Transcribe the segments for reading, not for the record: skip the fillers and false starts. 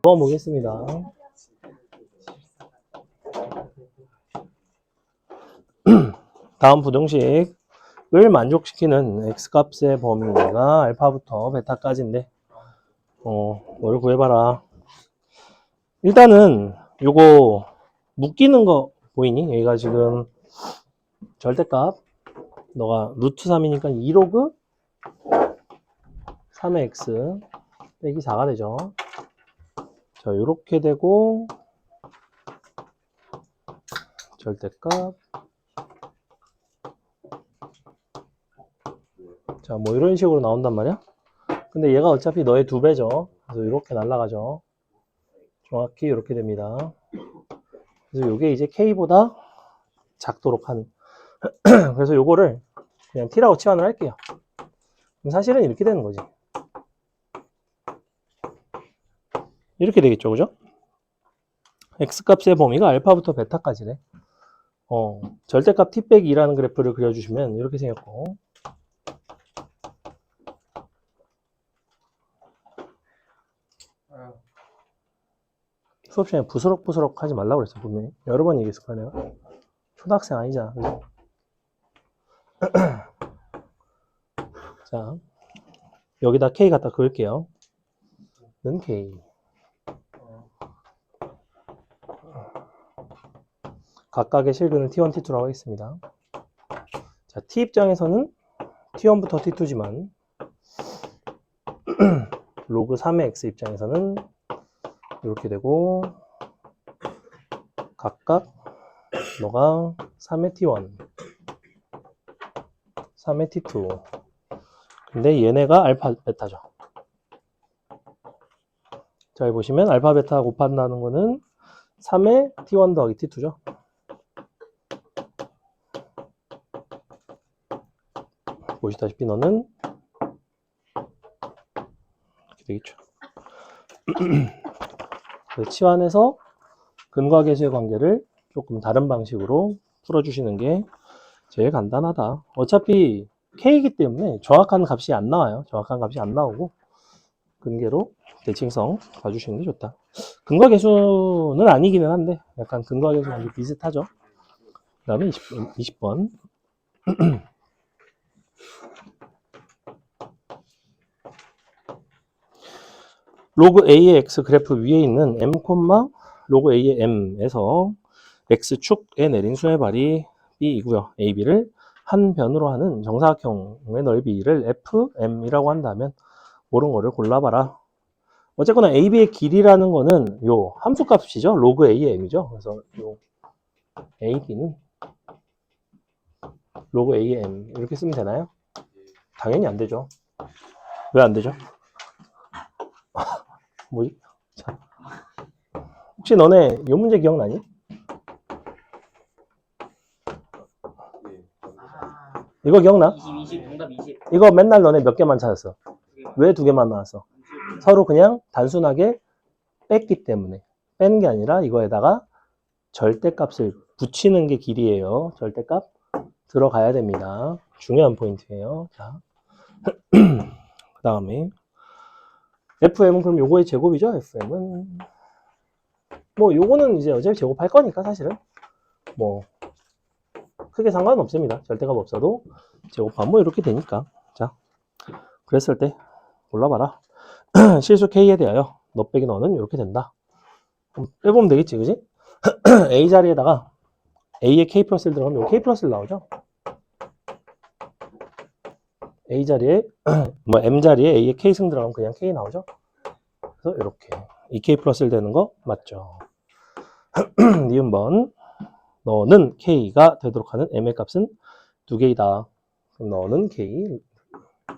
보겠습니다. 다음 부등식을 만족시키는 x값의 범위가 알파부터 베타까지인데 뭘 구해봐라. 일단은 요거 묶이는 거 보이니? 얘가 지금 절대값 너가 루트 3이니까 2로그 3의 x 빼기 4가 되죠. 자, 요렇게 되고 절대값 자, 뭐 이런 식으로 나온단 말이야. 근데 얘가 어차피 너의 2배죠. 그래서 이렇게 날아가죠. 정확히 이렇게 됩니다. 그래서 요게 이제 K보다 작도록 하는 그래서 요거를 그냥 T라고 치환을 할게요. 그럼 사실은 이렇게 되는 거지. 이렇게 되겠죠, 그죠? X값의 범위가 알파부터 베타까지래. 절대값 T 빼기 2라는 그래프를 그려주시면 이렇게 생겼고 수업 시간에 부스럭부스럭 하지 말라고 그랬어, 분명히. 여러 번 얘기했을 거야, 내가. 초등학생 아니잖아, 그죠? 자, 여기다 K 갖다 그을게요. 는 K. 각각의 실근을 T1, T2라고 하겠습니다. 자, T 입장에서는 T1부터 T2지만 로그 3의 X 입장에서는 이렇게 되고 각각 너가 3의 T1, 3의 T2 근데 얘네가 알파, 베타죠. 자, 여기 보시면 알파, 베타 곱한다는 거는 3의 T1 더하기 T2죠. 보시다시피 너는 이렇게 되겠죠. 그래서 치환해서 근과 계수의 관계를 조금 다른 방식으로 풀어주시는 게 제일 간단하다. 어차피 K이기 때문에 정확한 값이 안 나와요. 정확한 값이 안 나오고 근계로 대칭성 봐주시는 게 좋다. 근과 계수는 아니기는 한데 약간 근과 계수랑 비슷하죠. 그 다음에 20번 로그 A의 X 그래프 위에 있는 M, 로그 A의 M에서 X축에 내린 수의 발이 B이고요. AB를 한 변으로 하는 정사각형의 넓이를 FM이라고 한다면 옳은 거를 골라봐라. 어쨌거나 AB의 길이라는 거는 요 함수값이죠. 로그 A의 M이죠. 그래서 요 AB는 로그 A의 M 이렇게 쓰면 되나요? 당연히 안 되죠. 왜 안 되죠? 뭐지? 자, 혹시 너네 요 문제 기억나니? 이거 기억나? 20, 정답 20. 이거 맨날 너네 몇 개만 찾았어? 왜 2개만 나왔어? 서로 그냥 단순하게 뺐기 때문에 뺀 게 아니라 이거에다가 절대값을 붙이는 게 길이에요. 절대값 들어가야 됩니다. 중요한 포인트예요. 자, 그 다음에 FM은 그럼 요거의 제곱이죠. FM은 뭐 요거는 이제 어차피 제곱할 거니까 사실은 뭐 크게 상관없습니다. 절대값 없어도 제곱하면 뭐 이렇게 되니까. 자, 그랬을 때 골라봐라. 실수 K에 대하여 너 빼기 너는 이렇게 된다. 빼보면 되겠지, 그지? A 자리에다가 A에 K 플러스를 들어가면 K 플러스를 나오죠. A 자리에 뭐 M 자리에 A에 K 승 들어가면 그냥 K 나오죠. 그래서 이렇게 2K 플러스를 되는 거 맞죠? 니은번 너는 K가 되도록 하는 M의 값은 2개이다. 그럼 너는 K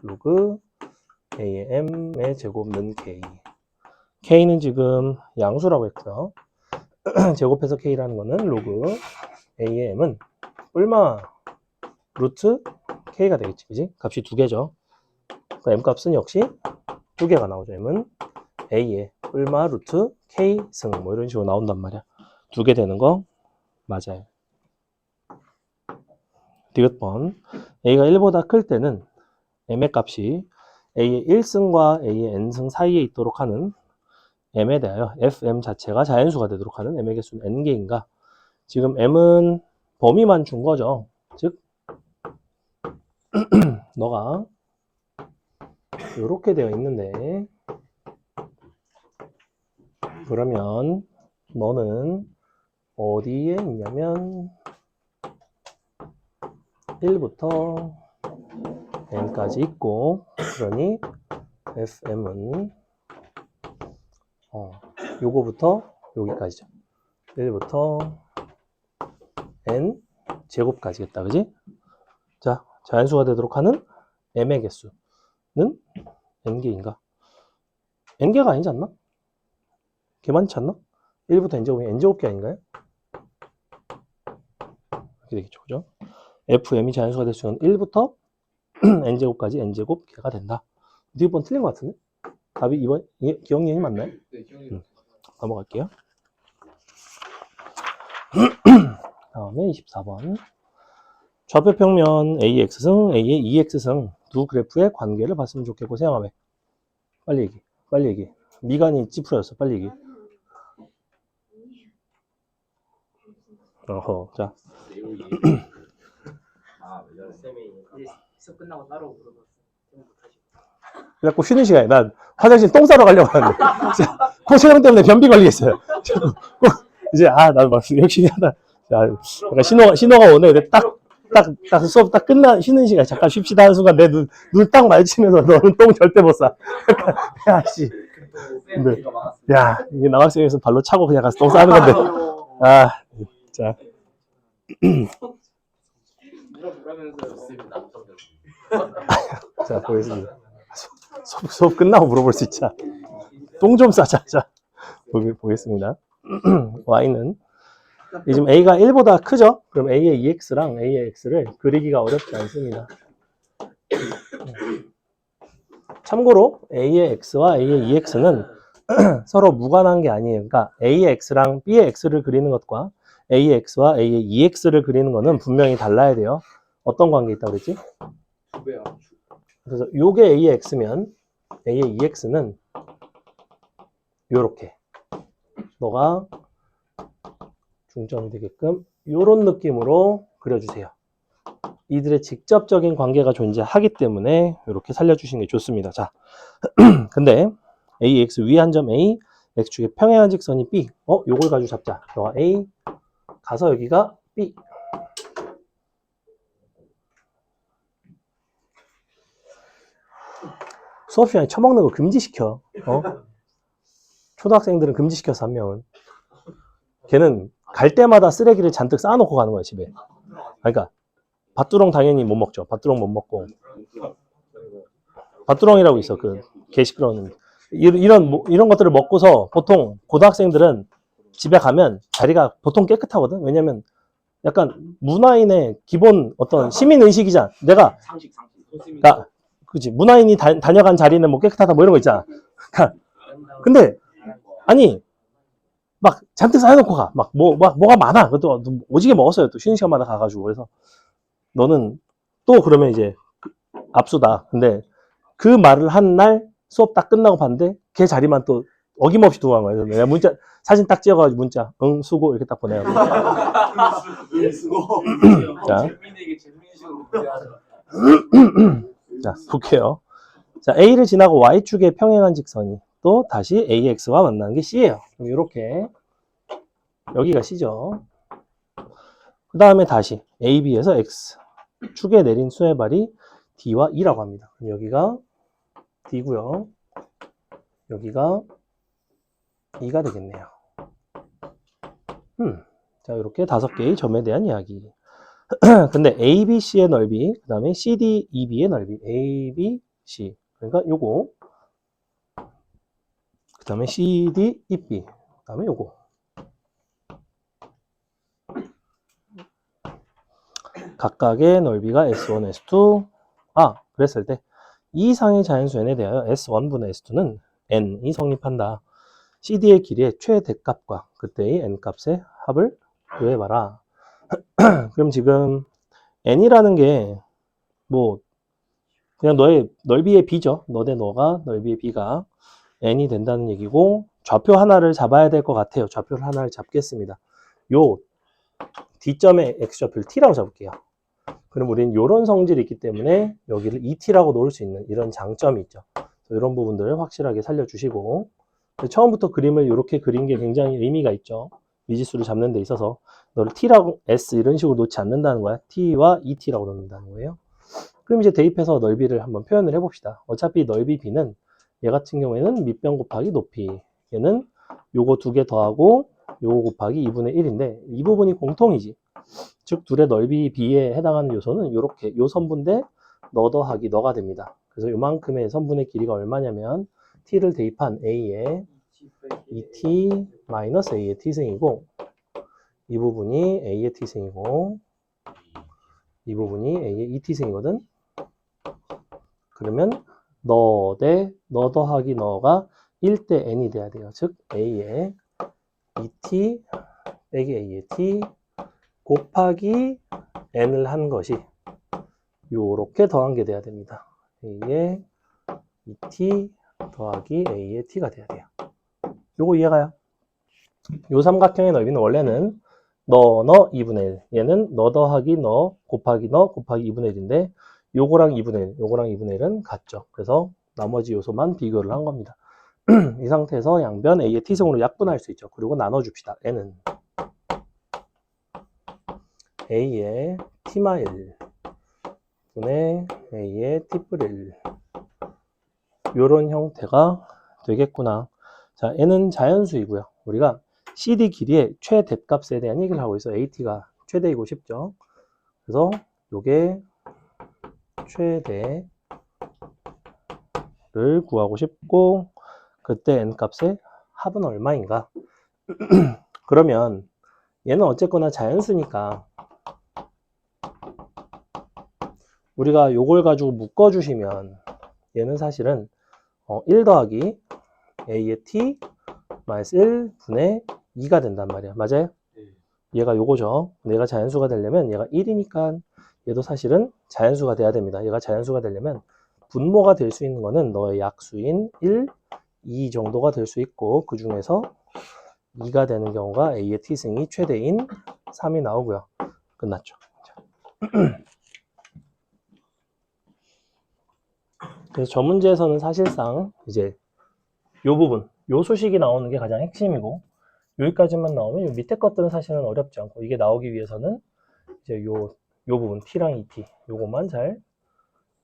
로그 A의 M의 제곱는 K. K는 지금 양수라고 했고요. 제곱해서 K라는 거는 로그 A의 M은 얼마 루트 K가 되겠지, 그지? 값이 2개죠. 그 M 값은 역시 2개가 나오죠. M은 A의 얼마 루트 K 승 뭐 이런 식으로 나온단 말이야. 2개 되는 거 맞아요. 디귿번 A가 1보다 클 때는 M의 값이 A의 1승과 A의 N승 사이에 있도록 하는 m에 대하여 fm 자체가 자연수가 되도록 하는 m의 개수는 n개인가? 지금 m은 범위만 준 거죠. 즉 너가 이렇게 되어 있는데 그러면 너는 어디에 있냐면 1부터 n까지 있고 그러니 fm은 요거부터 여기까지죠. 1부터 n 제곱까지겠다. 그지? 자, 자연수가 되도록 하는 m의 개수는 n개인가? n개가 아니지 않나? 개 많지 않나? 1부터 n제곱이 n제곱개 아닌가요? 이렇게 되겠죠. 그죠? fm이 자연수가 될 수 있는 1부터 n제곱까지 n제곱 개가 된다. 이번 틀린 것 같은데? 답이 2번, 기억력이 맞나요? 네, 기억이 넘어갈게요. 다음에 24번. 좌표 평면 AX승, A의 EX승 두 그래프의 관계를 봤으면 좋겠고 생각하면 빨리 얘기해. 빨리 얘기해. 미간이 찌푸려졌어. 빨리 얘기해. 어허, 자. 내용이 쌤이 수업 끝나고 따로 물어봤어. 그래갖고 쉬는 시간에 난 화장실 똥 싸러 가려고 하는데 코 촬영 때문에 변비 걸리겠어요. 이제 나도 막 열심히 하다. 자, 신호가 오네. 근데 딱 수업 딱 끝나 쉬는 시간 잠깐 쉽시다 하는 순간 내 눈 딱 마주치면서 너는 똥 절대 못 싸. 야 씨. 근데 야 이게 남학생에서 발로 차고 그냥 가서 똥 싸는 건데. 자. 자 보겠습니다. 수업 끝나고 물어볼 수 있자. 똥 좀 싸자. 자 보겠습니다. y는 지금 a가 1보다 크죠? 그럼 a의 ex랑 a의 x를 그리기가 어렵지 않습니다. 참고로 a의 x와 a의 ex는 서로 무관한 게 아니에요. 그러니까 a의 x랑 b의 x를 그리는 것과 a의 x와 a의 ex를 그리는 거는 분명히 달라야 돼요. 어떤 관계 있다고 그랬지? 그래서 요게 a의 x면 a의 ex는 요렇게 너가 중점이 되게끔 요런 느낌으로 그려주세요. 이들의 직접적인 관계가 존재하기 때문에 이렇게 살려주시는 게 좋습니다. 자, 근데 ax 위에 한 점 a, x축의 평행한 직선이 b. 요걸 가지고 잡자. 너가 a 가서 여기가 b. 수업 시간에 처먹는 거 금지시켜. 초등학생들은 금지시켜서 한 명은. 걔는 갈 때마다 쓰레기를 잔뜩 쌓아놓고 가는 거야, 집에. 그러니까 밭두렁 당연히 못 먹죠. 밭두렁 못 먹고. 밭두렁이라고 있어. 그 개 시끄러운. 이런 것들을 먹고서 보통 고등학생들은 집에 가면 자리가 보통 깨끗하거든. 왜냐면 약간 문화인의 기본 어떤 시민 의식이잖아. 내가 그치 문화인이 다녀간 자리는 뭐 깨끗하다 뭐 이런 거 있잖아. 근데 아니 막 잔뜩 쌓아놓고 가. 뭐가 많아. 그것도 오지게 먹었어요. 또 쉬는 시간마다 가가지고. 그래서 너는 또 그러면 이제 압수다. 근데 그 말을 한 날 수업 딱 끝나고 봤는데 걔 자리만 또 어김없이 두고 간 거야. 그래서 내가 문자, 사진 딱 찍어가지고 문자, 응, 수고 이렇게 딱 보내가지고. 자. 자, 볼게요. 자, A를 지나고 Y축의 평행한 직선이 또 다시 AX와 만나는 게 C예요. 그럼 이렇게 여기가 C죠. 그 다음에 다시 AB에서 X축에 내린 수의 발이 D와 E라고 합니다. 그럼 여기가 D고요. 여기가 E가 되겠네요. 자, 이렇게 5개의 점에 대한 이야기. 근데 ABC의 넓이, 그 다음에 CD, EB의 넓이, ABC. 그러니까 요거. 그 다음에 CD, EB. 그 다음에 요거. 각각의 넓이가 S1, S2. 그랬을 때 이 이상의 자연수 n에 대하여 S1분의 S2는 n이 성립한다. CD의 길이의 최대값과 그때의 n값의 합을 구해봐라. 그럼 지금 n이라는 게 뭐 그냥 너의 넓이의 b죠. 너 대 너가 넓이의 b가 n이 된다는 얘기고 좌표 하나를 잡아야 될 것 같아요. 좌표를 하나를 잡겠습니다. 요 D점의 x좌표를 t라고 잡을게요. 그럼 우리는 이런 성질이 있기 때문에 여기를 et라고 놓을 수 있는 이런 장점이 있죠. 이런 부분들을 확실하게 살려주시고, 처음부터 그림을 이렇게 그린 게 굉장히 의미가 있죠. 미지수를 잡는 데 있어서 너를 t라고 s 이런 식으로 놓지 않는다는 거야. t와 et라고 놓는다는 거예요. 그럼 이제 대입해서 넓이를 한번 표현을 해봅시다. 어차피 넓이 b는 얘 같은 경우에는 밑변 곱하기 높이, 얘는 요거 두 개 더하고 요거 곱하기 2분의 1인데 이 부분이 공통이지. 즉 둘의 넓이 b에 해당하는 요소는 이렇게 요 선분대 너 더하기 너가 됩니다. 그래서 요만큼의 선분의 길이가 얼마냐면 t를 대입한 a의 2t 마이너스 a의 t승이고, 이 부분이 a의 t승이고 이 부분이 a의 2t승이거든. 그러면 너 더하기 너가 1대 n이 돼야 돼요. 즉 a의 2t 빼기 a의 t 곱하기 n을 한 것이 요렇게 더한 게 돼야 됩니다. a의 2t 더하기 a의 t가 돼야 돼요. 요거 이해가요? 요 삼각형의 넓이는 원래는 너 2분의 1, 얘는 너 더하기 너 곱하기 너 곱하기 2분의 1인데 요거랑 2분의 1, 요거랑 2분의 1은 같죠. 그래서 나머지 요소만 비교를 한 겁니다. 이 상태에서 양변 a의 t승으로 약분할 수 있죠. 그리고 나눠줍시다. n은 a의 t-1 분의 a의 t+1 요런 형태가 되겠구나. 자, n은 자연수이고요. 우리가 CD 길이의 최대값에 대한 얘기를 하고 있어. AT가 최대이고 싶죠. 그래서 요게 최대를 구하고 싶고, 그때 n 값의 합은 얼마인가? 그러면 얘는 어쨌거나 자연수니까 우리가 요걸 가지고 묶어주시면 얘는 사실은 1 더하기 a의 t 마이너스 1분의 2가 된단 말이야. 맞아요? 얘가 요거죠. 얘가 자연수가 되려면 얘가 1이니까 얘도 사실은 자연수가 돼야 됩니다. 얘가 자연수가 되려면 분모가 될 수 있는 거는 너의 약수인 1, 2 정도가 될 수 있고, 그 중에서 2가 되는 경우가 a의 t승이 최대인 3이 나오고요. 끝났죠. 그래서 저 문제에서는 사실상 이제 요 부분, 요 소식이 나오는 게 가장 핵심이고, 여기까지만 나오면 요 밑에 것들은 사실은 어렵지 않고, 이게 나오기 위해서는 이제 요 부분 t랑 2t 요것만 잘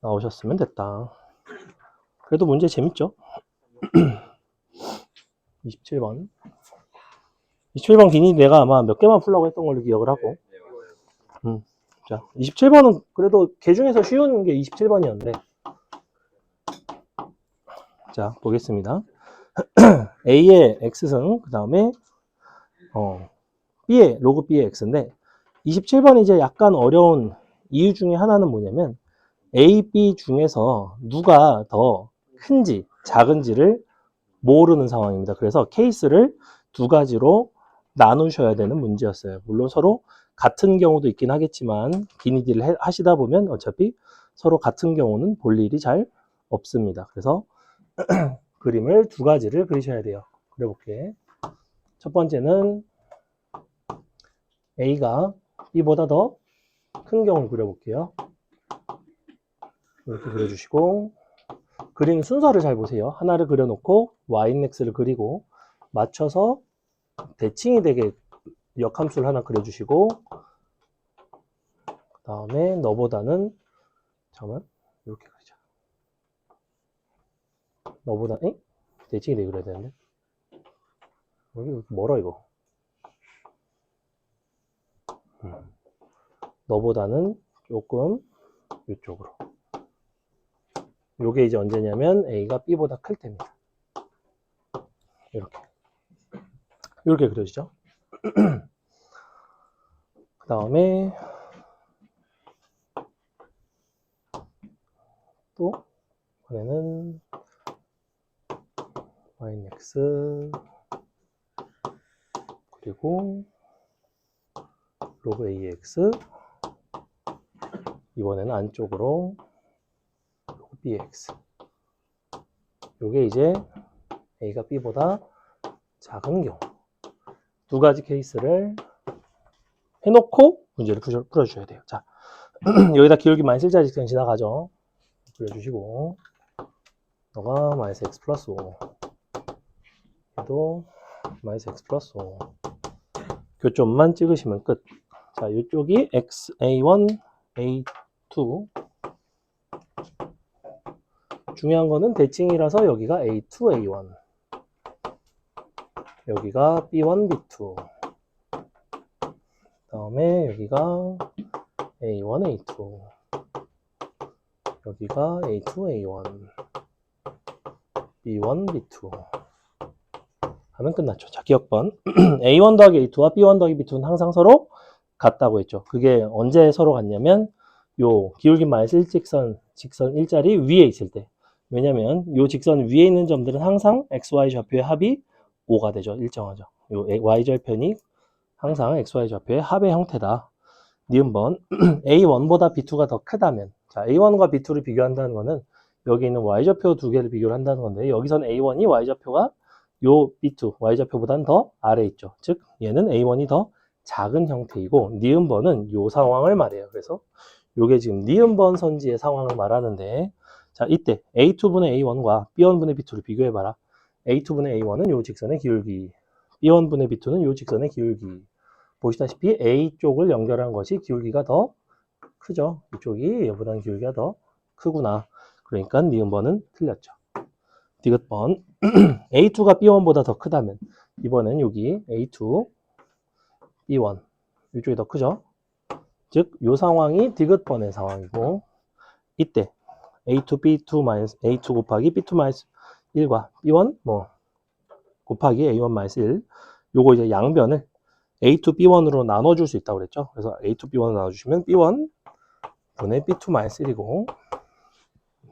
나오셨으면 됐다. 그래도 문제 재밌죠? 27번. 27번 기니 내가 아마 몇 개만 풀라고 했던 걸로 기억을 하고. 자, 27번은 그래도 개 중에서 쉬운 게 27번이었는데. 자, 보겠습니다. A의 X승, 그 다음에, B의, 로그 B의 X인데, 27번 이제 약간 어려운 이유 중에 하나는 뭐냐면, A, B 중에서 누가 더 큰지, 작은지를 모르는 상황입니다. 그래서 케이스를 두 가지로 나누셔야 되는 문제였어요. 물론 서로 같은 경우도 있긴 하겠지만 기니디를 하시다 보면 어차피 서로 같은 경우는 볼 일이 잘 없습니다. 그래서 그림을 두 가지를 그리셔야 돼요. 그려볼게. 첫 번째는 A가 B보다 더 큰 경우를 그려볼게요. 이렇게 그려주시고, 그림 순서를 잘 보세요. 하나를 그려놓고 y인X를 그리고 맞춰서 대칭이 되게 역함수를 하나 그려주시고, 그 다음에 너보다는, 잠깐만, 이렇게 그리자. 너보다, 대칭이 되게 그려야 되는데. 여기 멀어, 이거. 너보다는 조금 이쪽으로. 요게 이제 언제냐면 A가 B보다 클 때입니다. 이렇게 그려지죠. 그 다음에 또 이번에는 yx 그리고 로그 ax, 이번에는 안쪽으로 로그 bx. 요게 이제 A가 B보다 작은 경우. 두 가지 케이스를 해놓고 문제를 풀어주셔야 돼요. 자, 여기다 기울기 -1자리 직선 지나가죠. 그려주시고, 너가 마이너스 x 플러스 5, 얘도 마이너스 x 플러스 5. 교점만 찍으시면 끝. 자, 이쪽이 x, a1, a2. 중요한 거는 대칭이라서 여기가 a2, a1. 여기가 b1, b2. 다음에 여기가 a1, a2. 여기가 a2, a1. b1, b2. 하면 끝났죠. 자, 기억번. a1 더하기 a2와 b1 더하기 b2는 항상 서로 같다고 했죠. 그게 언제 서로 같냐면 요 기울기 마이너스 1직선, 직선 일자리 위에 있을 때. 왜냐면 요 직선 위에 있는 점들은 항상 xy 좌표의 합이 5가 되죠. 일정하죠. 요 y절편이 항상 xy 좌표의 합의 형태다. 니은번 a1보다 b2가 더 크다면, 자, a1과 b2를 비교한다는 거는 여기 있는 y좌표 두 개를 비교를 한다는 건데, 여기선 a1이 y좌표가 요 b2, y좌표보다는 더 아래에 있죠. 즉 얘는 a1이 더 작은 형태이고, 니은번은 요 상황을 말해요. 그래서 요게 지금 니은번 선지의 상황을 말하는데, 자, 이때 a2분의 a1과 b1분의 b2를 비교해봐라. a2분의 a1은 요 직선의 기울기, b1분의 b2는 요 직선의 기울기. 보시다시피 A 쪽을 연결한 것이 기울기가 더 크죠. 이쪽이 얘보다는 기울기가 더 크구나. 그러니까 니은번은 틀렸죠. 디귿번 A2가 B1보다 더 크다면 이번엔 여기 A2, B1 이쪽이 더 크죠. 즉 이 상황이 디귿번의 상황이고, 이때 A2, B2 마이너스 A2 곱하기 B2 마이너스 1과 B1 뭐 곱하기 A1 마이너스 1, 요거 이제 양변을 A2, B1으로 나눠줄 수 있다고 그랬죠. 그래서 A2, B1으로 나눠주시면 B1 분의 B2 마이너스 1이고,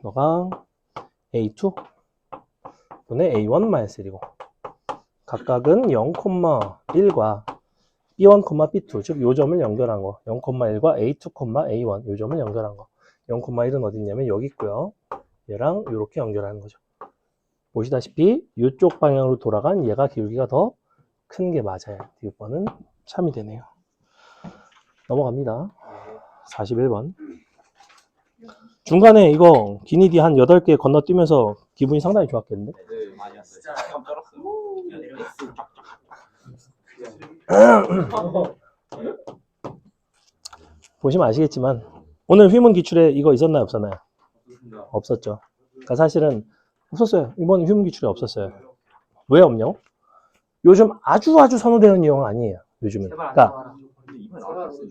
너가 A2 분의 A1 마이너스 1이고, 각각은 0,1과 B1, B2, 즉 요 점을 연결한 거, 0,1과 A2, A1 요 점을 연결한 거. 0,1은 어디 있냐면 여기 있고요. 얘랑 이렇게 연결하는 거죠. 보시다시피 이쪽 방향으로 돌아간 얘가 기울기가 더 큰 게 맞아요. 디귿번은 참이 되네요. 넘어갑니다. 41번. 중간에 이거 기니디 한 8개 건너뛰면서 기분이 상당히 좋았겠는데? 네, 많이 왔어요. 진짜 감 보시면 아시겠지만 오늘 휘문 기출에 이거 있었나요? 없었나요? 없었죠. 그러니까 사실은 없었어요. 이번 휘문 기출에 없었어요. 왜 없냐? 요즘 아주 선호되는 유형은 아니에요. 요즘은. 그러니까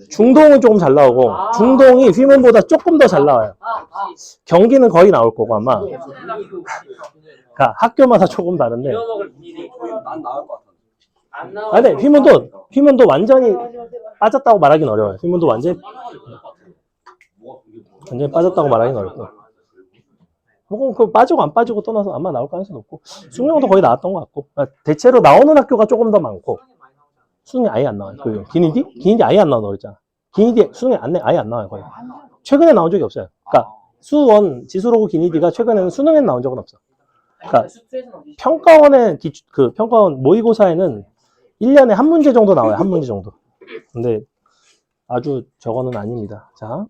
중동은 조금 잘 나오고, 중동이 휘문보다 조금 더 잘 나와요. 경기는 거의 나올 거고 아마. 그러니까 학교마다 조금 다른데. 난 나올 것 같아. 아, 근데 휘문도 완전히 빠졌다고 말하기는 어려워요. 휘문도 완전히 빠졌다고 말하기는 어렵고. 뭐, 그 빠지고 안 빠지고 떠나서 아마 나올 가능성이 높고, 수능도 거의 나왔던 것 같고, 그러니까 대체로 나오는 학교가 조금 더 많고, 수능이 아예 안 나와요. 그 기니디 아예 안 나온다고 그랬잖아. 기니디 수능에 아예 안 나와요. 거의. 최근에 나온 적이 없어요. 그러니까 수원, 지수로그 기니디가 최근에는 수능에 나온 적은 없어. 그러니까 평가원의 그 평가원 모의고사에는 1년에 한 문제 정도 나와요. 한 문제 정도. 근데 아주 저거는 아닙니다. 자,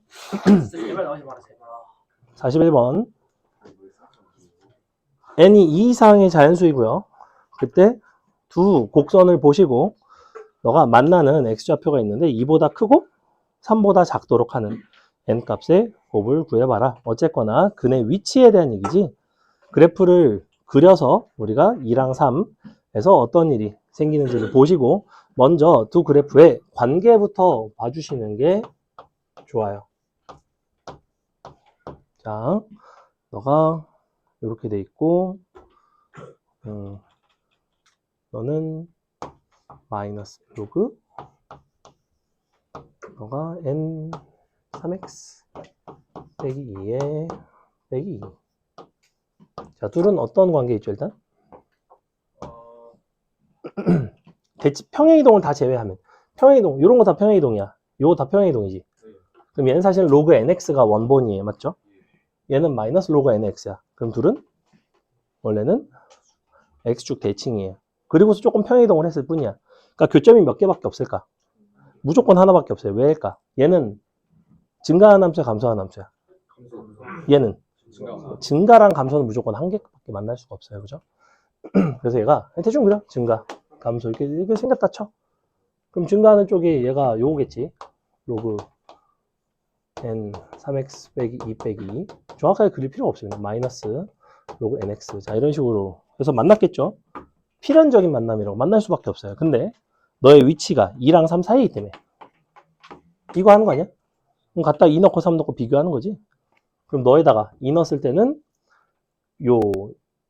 41번. n이 2 이상의 자연수이고요. 그때 두 곡선을 보시고 너가 만나는 x좌표가 있는데 2보다 크고 3보다 작도록 하는 n값의 곱을 구해봐라. 어쨌거나 근의 위치에 대한 얘기지, 그래프를 그려서 우리가 2랑 3에서 어떤 일이 생기는지를 보시고 먼저 두 그래프의 관계부터 봐주시는 게 좋아요. 자, 너가 이렇게 돼 있고, 너는 마이너스 로그, 너가 n 3x 빼기 2에 빼기 2. 자, 둘은 어떤 관계 있죠, 일단? 평행이동을 다 제외하면. 평행이동, 이런 거 다 평행이동이야. 요거 다 평행이동이지. 그럼 얘는 사실 로그 nx가 원본이에요. 맞죠? 얘는 마이너스 로그 nx야. 그럼 둘은 원래는 x축 대칭이에요. 그리고서 조금 평행이동을 했을 뿐이야. 그러니까 교점이 몇 개밖에 없을까? 무조건 하나밖에 없어요. 왜일까? 얘는 증가하는 함수야, 감소하는 함수야? 얘는 증가랑 감소는 무조건 한 개밖에 만날 수가 없어요. 그죠? 그래서 얘가 대충 그려. 증가, 감소 이렇게 생겼다 쳐. 그럼 증가하는 쪽이 얘가 요거겠지. 로그 n 3x 빼기 2 빼기 2. 정확하게 그릴 필요가 없습니다. 마이너스 로그 nx. 자, 이런 식으로. 그래서 만났겠죠? 필연적인 만남이라고 만날 수밖에 없어요. 근데 너의 위치가 2랑 3 사이이기 때문에 이거 하는 거 아니야? 그럼 갖다 2 넣고 3 넣고 비교하는 거지. 그럼 너에다가 2 넣었을 때는 요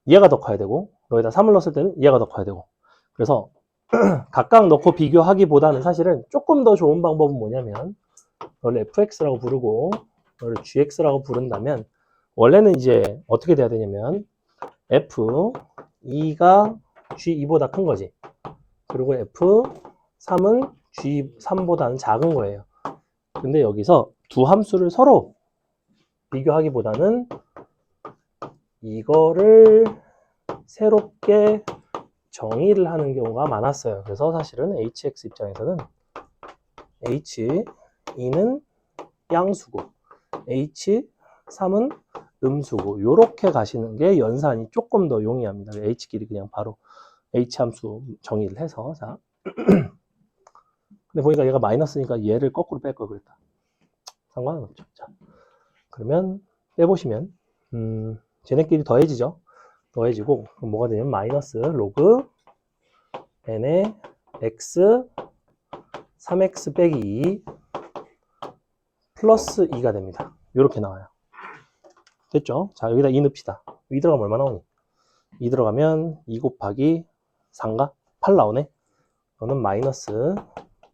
얘가 더 커야 되고 너에다 3을 넣었을 때는 얘가 더 커야 되고. 그래서 각각 넣고 비교하기보다는 사실은 조금 더 좋은 방법은 뭐냐면 너를 fx라고 부르고 너를 gx라고 부른다면 원래는 이제 어떻게 돼야 되냐면 f2가 g2보다 큰 거지. 그리고 f3은 g3보다는 작은 거예요. 근데 여기서 두 함수를 서로 비교하기보다는 이거를 새롭게 정의를 하는 경우가 많았어요. 그래서 사실은 hx 입장에서는 h2는 양수고 h3은 음수고 이렇게 가시는 게 연산이 조금 더 용이합니다. h끼리 그냥 바로 h함수 정의를 해서 자 근데 보니까 얘가 마이너스니까 얘를 거꾸로 뺄 걸 그랬다. 상관은 없죠. 자, 그러면 빼보시면 쟤네끼리 더해지죠. 더해지고 그럼 뭐가 되냐면 마이너스 로그 n의 x 3x 빼기 2 플러스 2가 됩니다. 이렇게 나와요. 됐죠? 자, 여기다 2 넣읍시다. 2 들어가면 얼마 나오니? 2 들어가면 2 곱하기 4인가? 8 나오네. 이거는 마이너스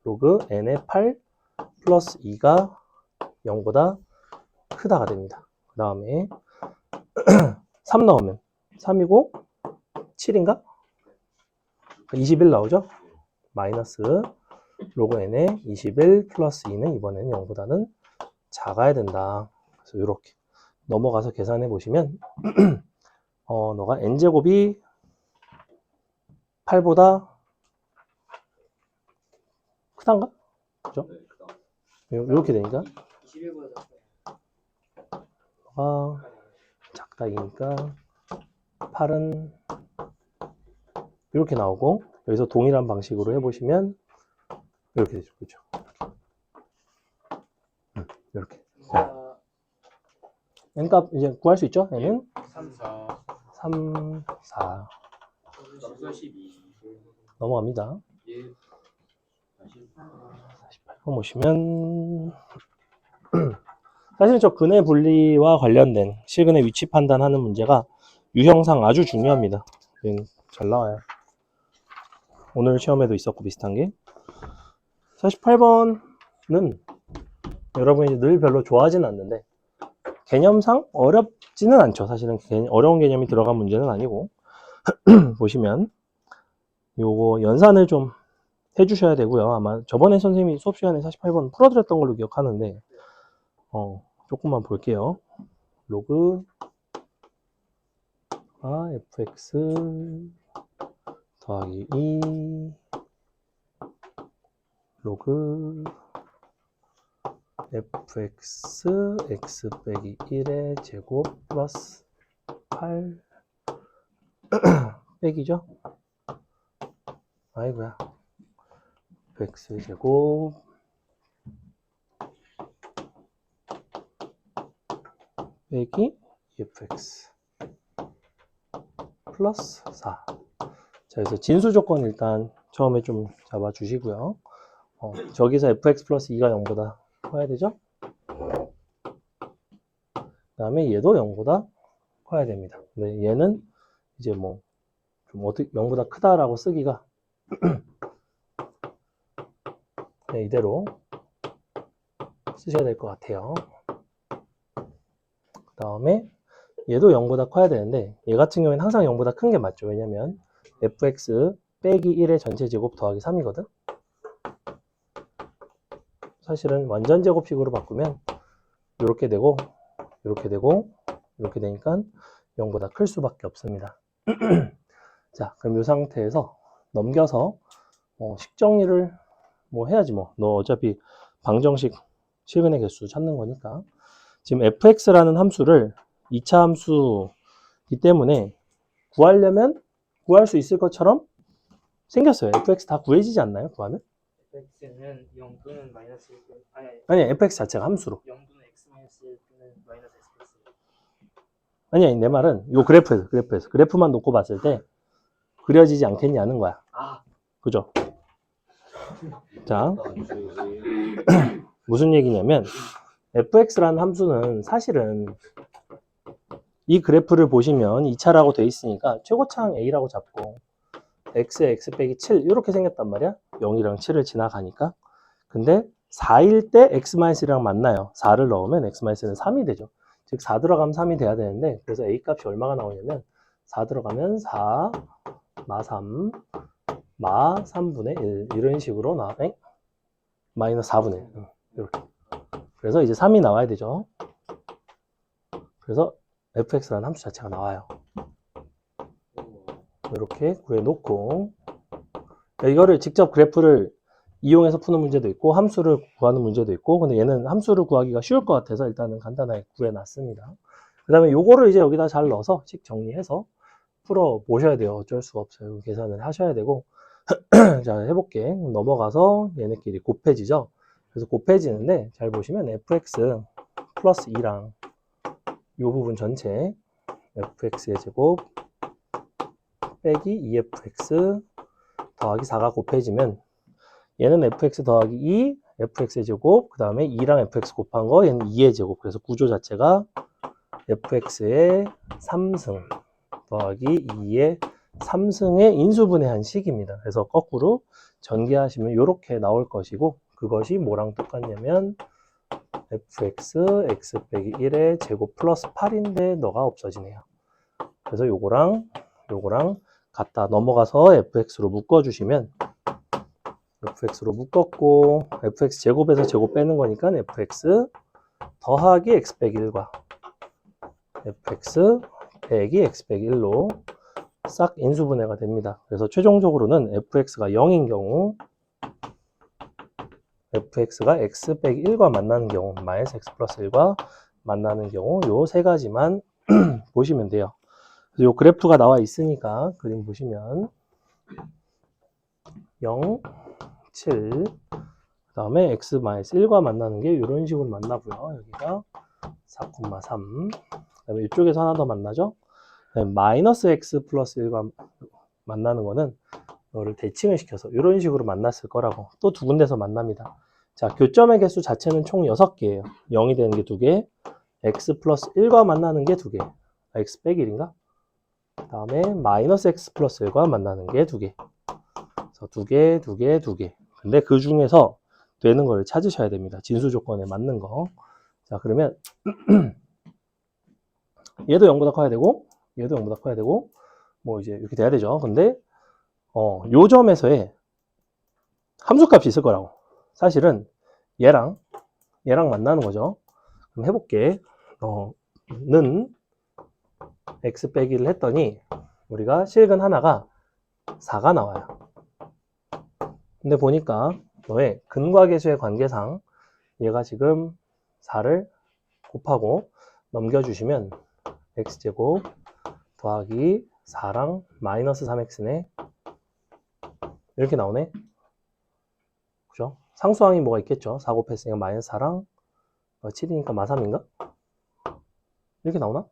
로그 n의 8 플러스 2가 0보다 크다가 됩니다. 그 다음에 3 넣으면 3이고 7인가? 21 나오죠? 마이너스 로그 n의 21 플러스 2는 이번에는 0보다는 작아야 된다. 그래서 이렇게 넘어가서 계산해 보시면 너가 n제곱이 8보다 크단가? 그죠? 이렇게 되니까 너가 작다이니까 8은 이렇게 나오고 여기서 동일한 방식으로 해보시면 이렇게 되죠. 그렇죠? 이렇게. n값 이제 구할 수 있죠? n은 3, 4 넘어갑니다. 48번 보시면 사실 저 근의 분리와 관련된 실근의 위치 판단하는 문제가 유형상 아주 중요합니다. 잘 나와요. 오늘 시험에도 있었고 비슷한 게 48번은 여러분이 늘 별로 좋아하지는 않는데 개념상 어렵지는 않죠. 사실은 어려운 개념이 들어간 문제는 아니고 보시면 요거 연산을 좀 해주셔야 되고요. 아마 저번에 선생님이 수업 시간에 48번 풀어드렸던 걸로 기억하는데 조금만 볼게요. 로그 fx 더하기 2 로그 fx x 빼기 1의 제곱 플러스 8 빼기죠? 아이고야 fx 제곱 빼기 fx 플러스 4. 자, 그래서 진수 조건 일단 처음에 좀 잡아 주시고요. 저기서 fx 플러스 2가 0보다 커야 되죠? 그 다음에 얘도 0보다 커야 됩니다. 근데 얘는 이제 뭐 좀 어떻게 0보다 크다라고 쓰기가 네, 이대로 쓰셔야 될 것 같아요. 그 다음에 얘도 0보다 커야 되는데 얘 같은 경우에는 항상 0보다 큰 게 맞죠. 왜냐면 fx 빼기 1의 전체 제곱 더하기 3이거든. 사실은 완전 제곱식으로 바꾸면 이렇게 되고 이렇게 되고 이렇게 되니까 0보다 클 수밖에 없습니다. 자, 그럼 이 상태에서 넘겨서 식정리를 뭐 해야지 뭐. 너 어차피 방정식 실근의 개수 찾는 거니까. 지금 fx라는 함수를 2차 함수이기 때문에 구하려면 구할 수 있을 것처럼 생겼어요. fx 다 구해지지 않나요? 구하면? fx는 0 또는 마이너스 1 아니 fx 자체가 함수로. 0 또는 x 마이너스 1 또는 마이너스 x 플러스 1. 아니 내 말은 요 그래프에서 그래프만 놓고 봤을 때 그려지지 않겠냐는 거야. 아, 그죠? 자, 무슨 얘기냐면 fx라는 함수는 사실은 이 그래프를 보시면 2차라고 돼 있으니까 최고차항 a라고 잡고 x에 x 빼기 7 이렇게 생겼단 말이야. 0이랑 7을 지나가니까. 근데 4일 때 x-1이랑 만나요. 4를 넣으면 x-는 3이 되죠. 즉 4 들어가면 3이 돼야 되는데 그래서 a 값이 얼마가 나오냐면 4 들어가면 4 마 3 마 3분의 1 이런 식으로 나와. 마이너스 4분의 1 이렇게. 그래서 이제 3이 나와야 되죠. 그래서 fx라는 함수 자체가 나와요. 이렇게 구해놓고 이거를 직접 그래프를 이용해서 푸는 문제도 있고 함수를 구하는 문제도 있고 근데 얘는 함수를 구하기가 쉬울 것 같아서 일단은 간단하게 구해놨습니다. 그 다음에 요거를 이제 여기다 잘 넣어서 식 정리해서 풀어 보셔야 돼요. 어쩔 수가 없어요. 계산을 하셔야 되고 자 해볼게. 넘어가서 얘네끼리 곱해지죠. 그래서 곱해지는데 잘 보시면 fx 플러스 2랑 이 부분 전체 fx의 제곱 빼기 2fx 더하기 4가 곱해지면 얘는 fx 더하기 2 fx의 제곱 그 다음에 2랑 fx 곱한 거 얘는 2의 제곱. 그래서 구조 자체가 fx의 3승 더하기 2의 3승의 인수분해한 식입니다. 그래서 거꾸로 전개하시면 이렇게 나올 것이고 그것이 뭐랑 똑같냐면 fx x 빼기 1의 제곱 플러스 8인데 너가 없어지네요. 그래서 요거랑 갖다 넘어가서 fx로 묶어주시면 fx로 묶었고 fx 제곱에서 제곱 빼는 거니까 fx 더하기 x 빼기 1과 fx 빼기 x 빼기 1로 싹 인수분해가 됩니다. 그래서 최종적으로는 fx가 0인 경우 fx가 x 빼기 1과 만나는 경우 마이너스 x 플러스 1과 만나는 경우 요 세 가지만 보시면 돼요. 그래서 요 그래프가 나와 있으니까 그림 보시면 0, 7, 그 다음에 x 마이너스 1과 만나는 게 이런 식으로 만나고요. 여기가 4,3, 그 다음에 이쪽에서 하나 더 만나죠. 마이너스 x 플러스 1과 만나는 거는 이거를 대칭을 시켜서 이런 식으로 만났을 거라고. 또 두 군데서 만납니다. 자, 교점의 개수 자체는 총 6개예요. 0이 되는 게 2개, x 플러스 1과 만나는 게 2개, x 빼기 1인가? 그 다음에 마이너스 x 플러스 1과 만나는 게 2개. 그래서 2개, 2개, 2개. 근데 그 중에서 되는 걸 찾으셔야 됩니다. 진수 조건에 맞는 거. 자, 그러면 얘도 0보다 커야 되고 얘도 0보다 커야 되고 뭐 이제 이렇게 돼야 되죠. 근데 요 점에서의 함수값이 있을 거라고. 사실은 얘랑 만나는 거죠. 그럼 해볼게. 는 x 빼기를 했더니 우리가 실근 하나가 4가 나와요. 근데 보니까 너의 근과 계수의 관계상 얘가 지금 4를 곱하고 넘겨주시면 x제곱 더하기 4랑 마이너스 3x네. 이렇게 나오네. 그죠? 상수항이 뭐가 있겠죠? 4 곱했으니까 마이너스 4랑 7이니까 마3인가? 이렇게 나오나?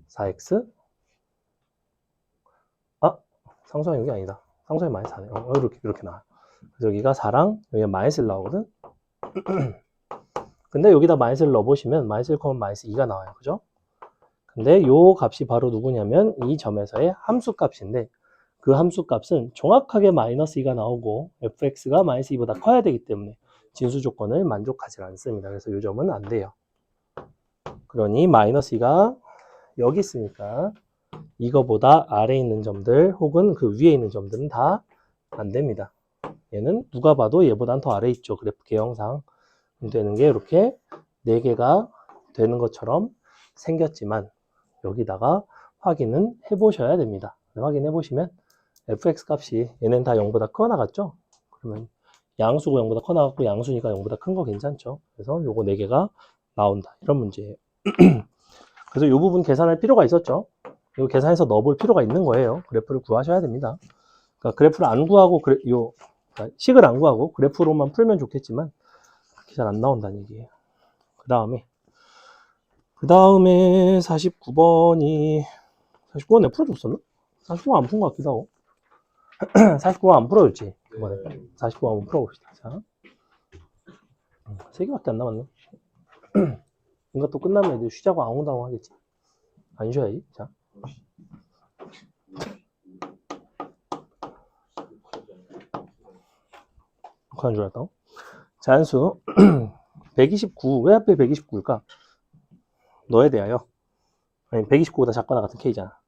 4x 상수항이 여기 아니다. 상수항이 마이너스 4네. 이렇게 나와요. 그래서 여기가 4랑 여기가 마이너스 1 나오거든? 근데 여기다 마이너스를 넣어보시면 마이너스 1, 마이너스 2가 나와요. 그죠? 근데 요 값이 바로 누구냐면 이 점에서의 함수 값인데 그 함수 값은 정확하게 마이너스 2가 나오고 fx가 마이너스 2보다 커야 되기 때문에 진수 조건을 만족하지 않습니다. 그래서 이 점은 안 돼요. 그러니 마이너스 2가 여기 있으니까 이거보다 아래에 있는 점들 혹은 그 위에 있는 점들은 다 안 됩니다. 얘는 누가 봐도 얘보단 더 아래에 있죠. 그래프 개형상 되는 게 이렇게 4개가 되는 것처럼 생겼지만 여기다가 확인은 해보셔야 됩니다. 확인해 보시면 fx 값이 얘는 다 0보다 커 나갔죠? 그러면 양수고 0보다 커 나갔고 양수니까 0보다 큰 거 괜찮죠? 그래서 요거 4개가 나온다. 이런 문제예요. 그래서 이 부분 계산할 필요가 있었죠? 이거 계산해서 넣어볼 필요가 있는 거예요. 그래프를 구하셔야 됩니다. 그러니까 그래프를 안 구하고 그러니까 식을 안 구하고 그래프로만 풀면 좋겠지만 그렇게 잘 안 나온다는 얘기예요. 그 다음에 49번이 49번 내가 풀어줬었나? 49번 안 푼 것 같기도 하고 49번 안 풀어줬지 이번에 49번 한번 풀어봅시다. 자, 3개밖에 안 남았네. 뭔가 또 끝나면 애들 쉬자고 아웅다웅 하겠지. 안 쉬어야지. 자, 그런 줄 알았다. 자연수 129. 왜 하필 129일까? 너에 대하여. 아니 129보다 작거나 같은 K잖아.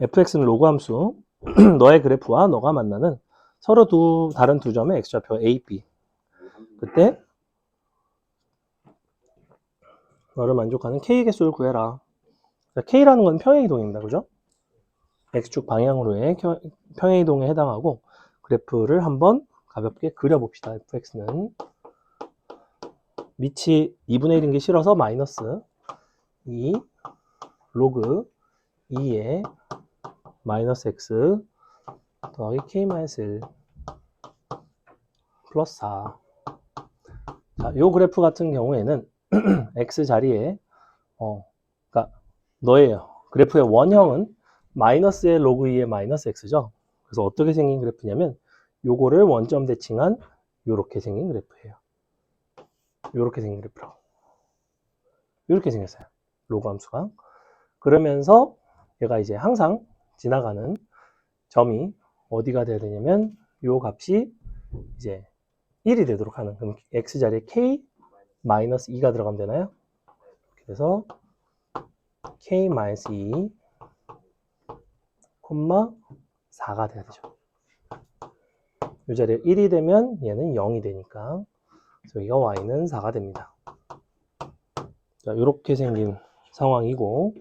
fx는 로그 함수. 너의 그래프와 너가 만나는 서로 다른 두 점의 x좌표 A, B. 그때 너를 만족하는 K의 개수를 구해라. K라는 건 평행이동입니다. 그죠? X축 방향으로의 평행이동에 해당하고 그래프를 한번 가볍게 그려봅시다. fx는 밑이 2분의 1인 게 싫어서 마이너스 2 로그 2에 마이너스 x 더하기 k-1 플러스 4. 자, 요 그래프 같은 경우에는 x 자리에 그러니까 너의 그래프의 원형은 마이너스의 로그 2의 마이너스 x죠. 그래서 어떻게 생긴 그래프냐면 요거를 원점 대칭한 요렇게 생긴 그래프예요. 요렇게 생긴 그래프라고. 요렇게 생겼어요. 로그 함수가. 그러면서 얘가 이제 항상 지나가는 점이 어디가 돼야 되냐면 요 값이 이제 1이 되도록 하는, 그럼 x 자리에 k-2가 들어가면 되나요? 그래서 k-2 4가 돼야 되죠. 이 자리에 1이 되면 얘는 0이 되니까 그래서 여기가 y는 4가 됩니다. 자, 이렇게 생긴 상황이고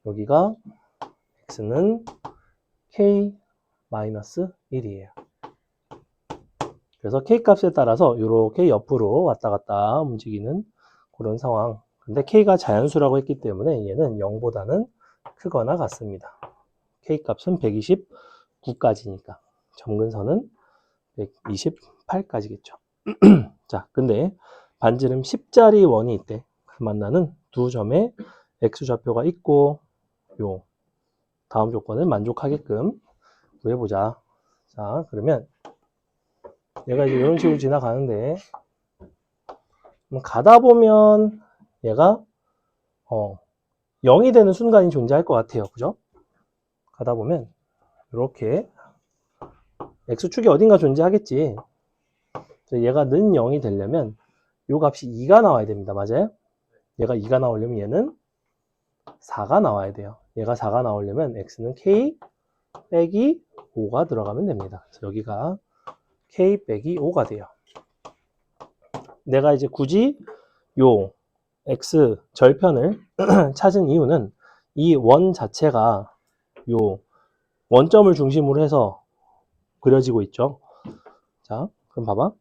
여기가 x는 k-1이에요. 그래서 k값에 따라서 이렇게 옆으로 왔다 갔다 움직이는 그런 상황. 근데 k가 자연수라고 했기 때문에 얘는 0보다는 크거나 같습니다. k값은 129까지니까 점근선은 128까지겠죠. 자, 근데 반지름 10짜리 원이 있대. 만나는 두 점의 x좌표가 있고 요 다음 조건을 만족하게끔 구해보자. 자, 그러면 얘가 이제 이런 식으로 지나가는데 가다 보면 얘가 0이 되는 순간이 존재할 것 같아요. 그죠? 가다 보면 이렇게 x축이 어딘가 존재하겠지. 얘가 는 0이 되려면 요 값이 2가 나와야 됩니다. 맞아요? 얘가 2가 나오려면 얘는 4가 나와야 돼요. 얘가 4가 나오려면 x는 k 빼기 5가 들어가면 됩니다. 그래서 여기가 k 빼기 5가 돼요. 내가 이제 굳이 요 x 절편을 찾은 이유는 이 원 자체가 요 원점을 중심으로 해서 그려지고 있죠. 자, 그럼 봐봐.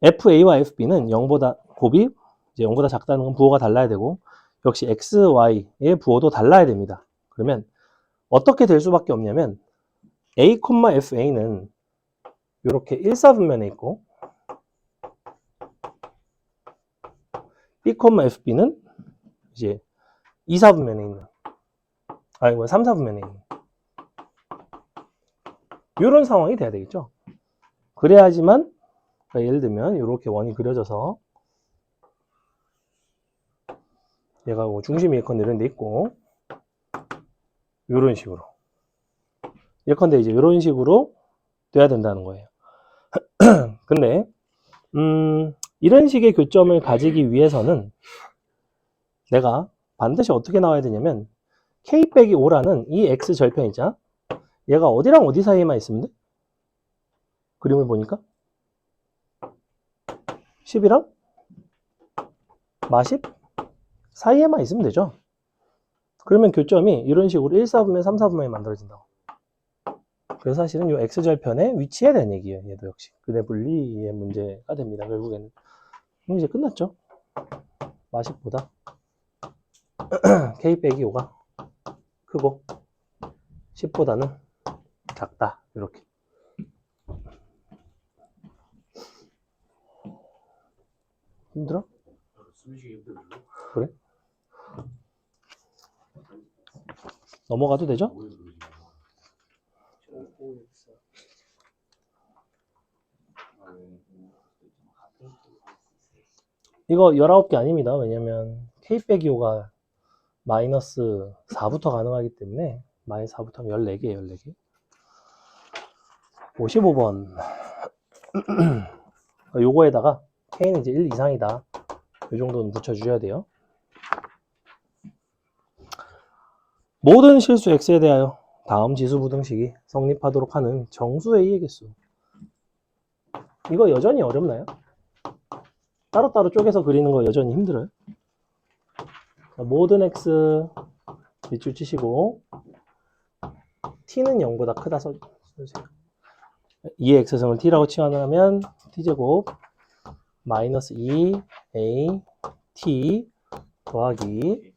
FA와 FB는 0보다 곱이 이제 0보다 작다는 건 부호가 달라야 되고 역시 XY의 부호도 달라야 됩니다. 그러면 어떻게 될 수밖에 없냐면 A, FA는 이렇게 1사분면에 있고 B, FB는 이제 2사분면에 있는 아니 3사분면에 있는 이런 상황이 돼야 되겠죠. 그래야지만 그러니까 예를 들면 이렇게 원이 그려져서 얘가 뭐 중심이 예컨대 이런 데 있고 이런 식으로 예컨대 이제 이런 식으로 돼야 된다는 거예요. 근데 이런 식의 교점을 가지기 위해서는 내가 반드시 어떻게 나와야 되냐면 k 빼기 5라는 이 x 절편 있잖아. 얘가 어디랑 어디 사이에만 있으면 돼? 그림을 보니까 10이랑 마십 사이에만 있으면 되죠. 그러면 교점이 이런 식으로 1사분면 3사분면이 만들어진다고. 그래서 사실은 이 x절편에 위치해야 되는 얘기예요. 얘도 역시 근의 분리의 문제가 됩니다. 결국에는. 그럼 이제 끝났죠. 마식보다 k 빼기 5가 크고 10보다는 작다. 이렇게. 힘들어? 그래? 넘어가도 되죠? 이거 19개 아닙니다. 왜냐면 k 빼기 5가 마이너스 4부터 가능하기 때문에 마이너스 4부터 하면 14개, 14개. 55번. 요거에다가 k는 이제 1 이상이다. 이 정도는 붙여주셔야 돼요. 모든 실수 x에 대하여 다음 지수 부등식이 성립하도록 하는 정수 a의 개수. 이거 여전히 어렵나요? 따로따로 쪼개서 그리는 거 여전히 힘들어요? 자, 모든 x 밑줄 치시고 t는 0보다 크다 써주세요. 2의 x승을 t라고 치환하면 t제곱 마이너스 2a t 더하기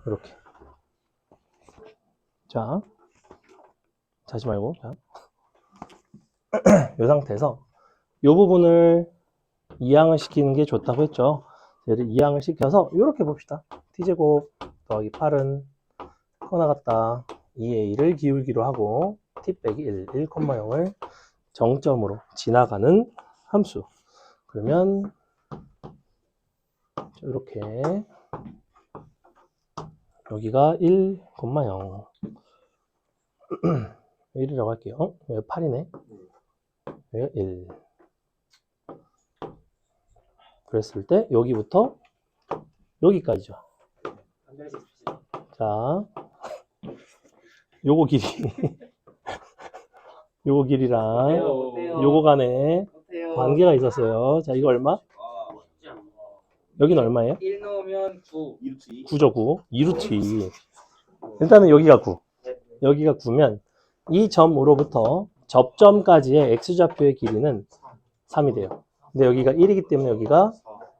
이렇게. 자, 자지 말고, 자. 이 상태에서 이 부분을 이항을 시키는 게 좋다고 했죠. 얘를 이항을 시켜서 이렇게 봅시다. t제곱 더하기 8은 커 나갔다. 2a를 기울기로 하고 t 빼기 1, 1,0을 정점으로 지나가는 함수. 그러면 이렇게 여기가 1,0 1이라고 할게요. 여기 8이네. 여기가 1. 그랬을 때 여기부터 여기까지죠. 자, 요거 길이 요거 길이랑 요거 간에 관계가 있었어요. 자, 이거 얼마? 여기는 얼마예요? 1 넣으면 9. 9죠, 9. 2루트 2. 일단은 여기가 9. 여기가 9면 이 점으로부터 접점까지의 x좌표의 길이는 3이 돼요. 근데 여기가 1이기 때문에 여기가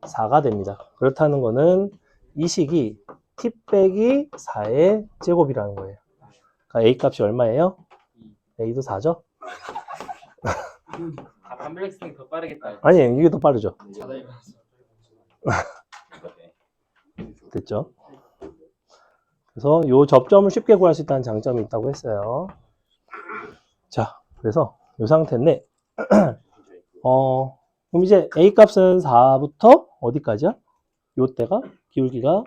4가 됩니다. 그렇다는 거는 이 식이 t 빼기 4의 제곱이라는 거예요. 그러니까 a 값이 얼마예요? a도 4죠? 반블랙스는 더 빠르겠다. 아니, 이게 더 빠르죠. 됐죠? 그래서 이 접점을 쉽게 구할 수 있다는 장점이 있다고 했어요. 자, 그래서 이 상태인데 그럼 이제 a 값은 4부터 어디까지야? 요때가 기울기가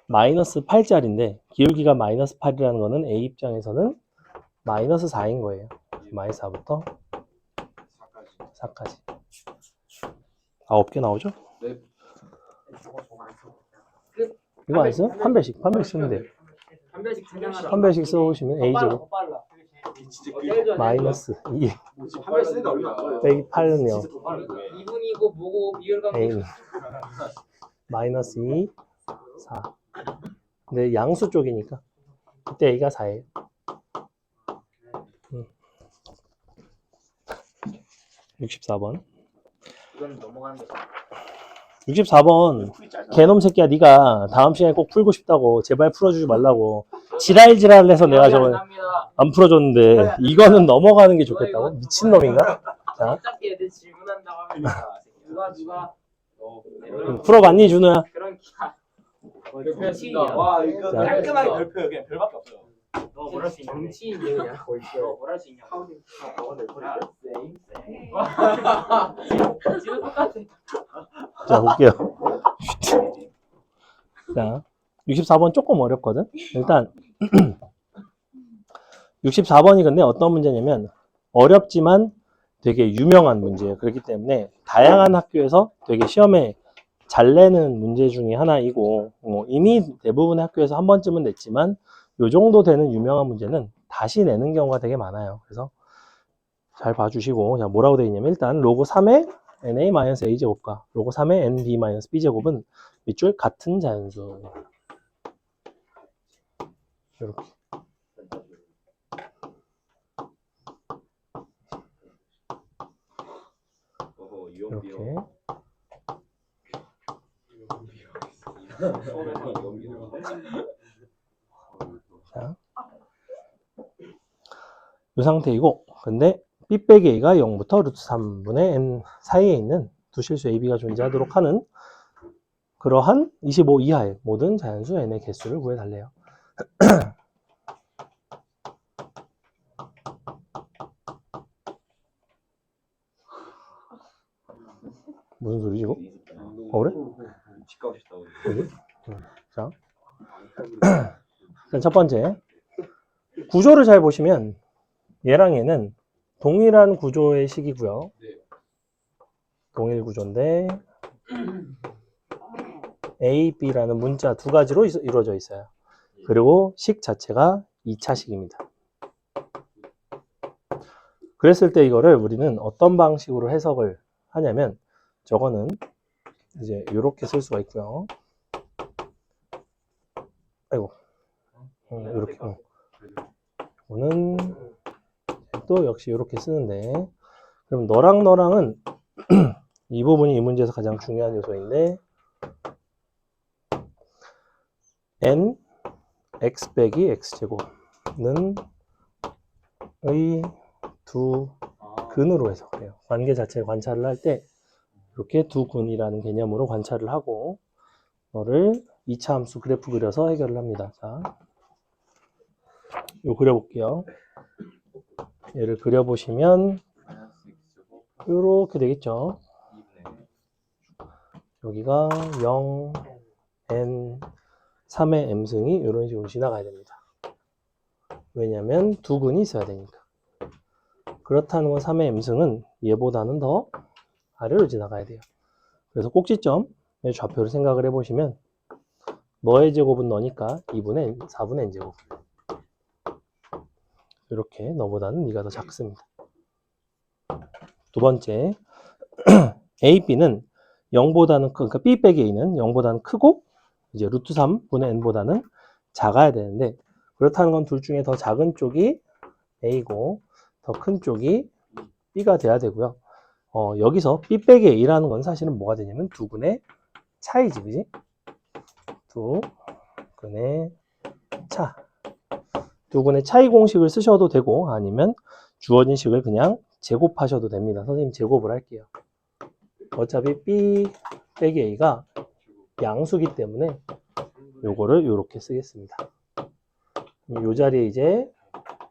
마이너스 8짜리인데 기울기가 마이너스 8이라는 거는 a 입장에서는 마이너스 4인 거예요. 마이너스 4부터 4까지 9개 나오죠? 네. 이거 안 써요? 판별식 쓰면 돼요. 판별식 써오시면 a제곱 마이너스 2 한발 쓰니까 얼마? 빼기 8은 0 2분이고 뭐고 이율관계. a는 마이너스 2 4 근데 양수 쪽이니까 그때 a가 4예요. 64번 이건 넘어가는 거. 64번 개놈 새끼야, 네가 다음 시간에 꼭 풀고 싶다고 제발 풀어주지 말라고 지랄지랄 해서 내가 저거 합니다. 안 풀어줬는데 이거는 넘어가는 게 좋겠다고? 미친놈인가? 자, 어차피 애들 질문한다고 합니다. 누가 풀어봤니 준호야? 그런 기가. 와 이거 자. 깔끔하게 별표예요. 그냥 별밖에 없어요. 너 뭐랄 수 있냐? 정치인데 그냥. 너 뭐랄 수 있냐? 지금 똑같아. 자, 볼게요. 자, 64번 조금 어렵거든? 일단 64번이 근데 어떤 문제냐면 어렵지만 되게 유명한 문제예요. 그렇기 때문에 다양한 학교에서 되게 시험에 잘 내는 문제 중에 하나이고 이미 대부분의 학교에서 한 번쯤은 냈지만 요 정도 되는 유명한 문제는 다시 내는 경우가 되게 많아요. 그래서 잘 봐주시고 자, 뭐라고 되어 있냐면 일단 로그 3에 na-a 제곱과 로고 3의 nb-b 제곱은 밑줄 같은 자연수. 이렇게. 이렇게. 자, 이 상태이고, 근데 b 빼기 a가 0부터 루트 3분의 n 사이에 있는 두 실수 ab가 존재하도록 하는 그러한 25 이하의 모든 자연수 n의 개수를 구해달래요. 무슨 소리지 이거? 그래? 집 가고 싶다고. 여기? 자, 일단 첫 번째 구조를 잘 보시면 얘랑 얘는 동일한 구조의 식이고요. 동일 구조인데 A, B라는 문자 두 가지로 이루어져 있어요. 그리고 식 자체가 2차식입니다. 그랬을 때 이거를 우리는 어떤 방식으로 해석을 하냐면 저거는 이제 이렇게 쓸 수가 있고요. 아이고, 이렇게. 이거는 또 역시 이렇게 쓰는데, 그럼 너랑 너랑은 이 부분이 이 문제에서 가장 중요한 요소인데, n x 빼기 x제곱은 의 두 근으로 해석해요. 관계 자체를 관찰을 할 때 이렇게 두 근이라는 개념으로 관찰을 하고 너를 2차 함수 그래프 그려서 해결을 합니다. 자, 요 그려볼게요. 얘를 그려보시면 이렇게 되겠죠. 여기가 0, n, 3의 m승이 이런 식으로 지나가야 됩니다. 왜냐하면 두 근이 있어야 되니까. 그렇다는 건 3의 m승은 얘보다는 더 아래로 지나가야 돼요. 그래서 꼭지점의 좌표를 생각을 해보시면 너의 제곱은 너니까 2분의 n, 4분의 n제곱. 이렇게 너보다는 네가 더 작습니다. 두 번째, a, b는 0보다는 그러니까 b 빼기 a는 0보다는 크고 이제 루트 3분의 n보다는 작아야 되는데 그렇다는 건 둘 중에 더 작은 쪽이 a고 더 큰 쪽이 b가 돼야 되고요. 여기서 b 빼기 a라는 건 사실은 뭐가 되냐면 두 근의 차이지, 그지? 두 근의 차. 두 근의 차이 공식을 쓰셔도 되고 아니면 주어진 식을 그냥 제곱하셔도 됩니다. 선생님 제곱을 할게요. 어차피 b 빼기 a가 양수기 때문에 요거를 요렇게 쓰겠습니다. 요 자리에 이제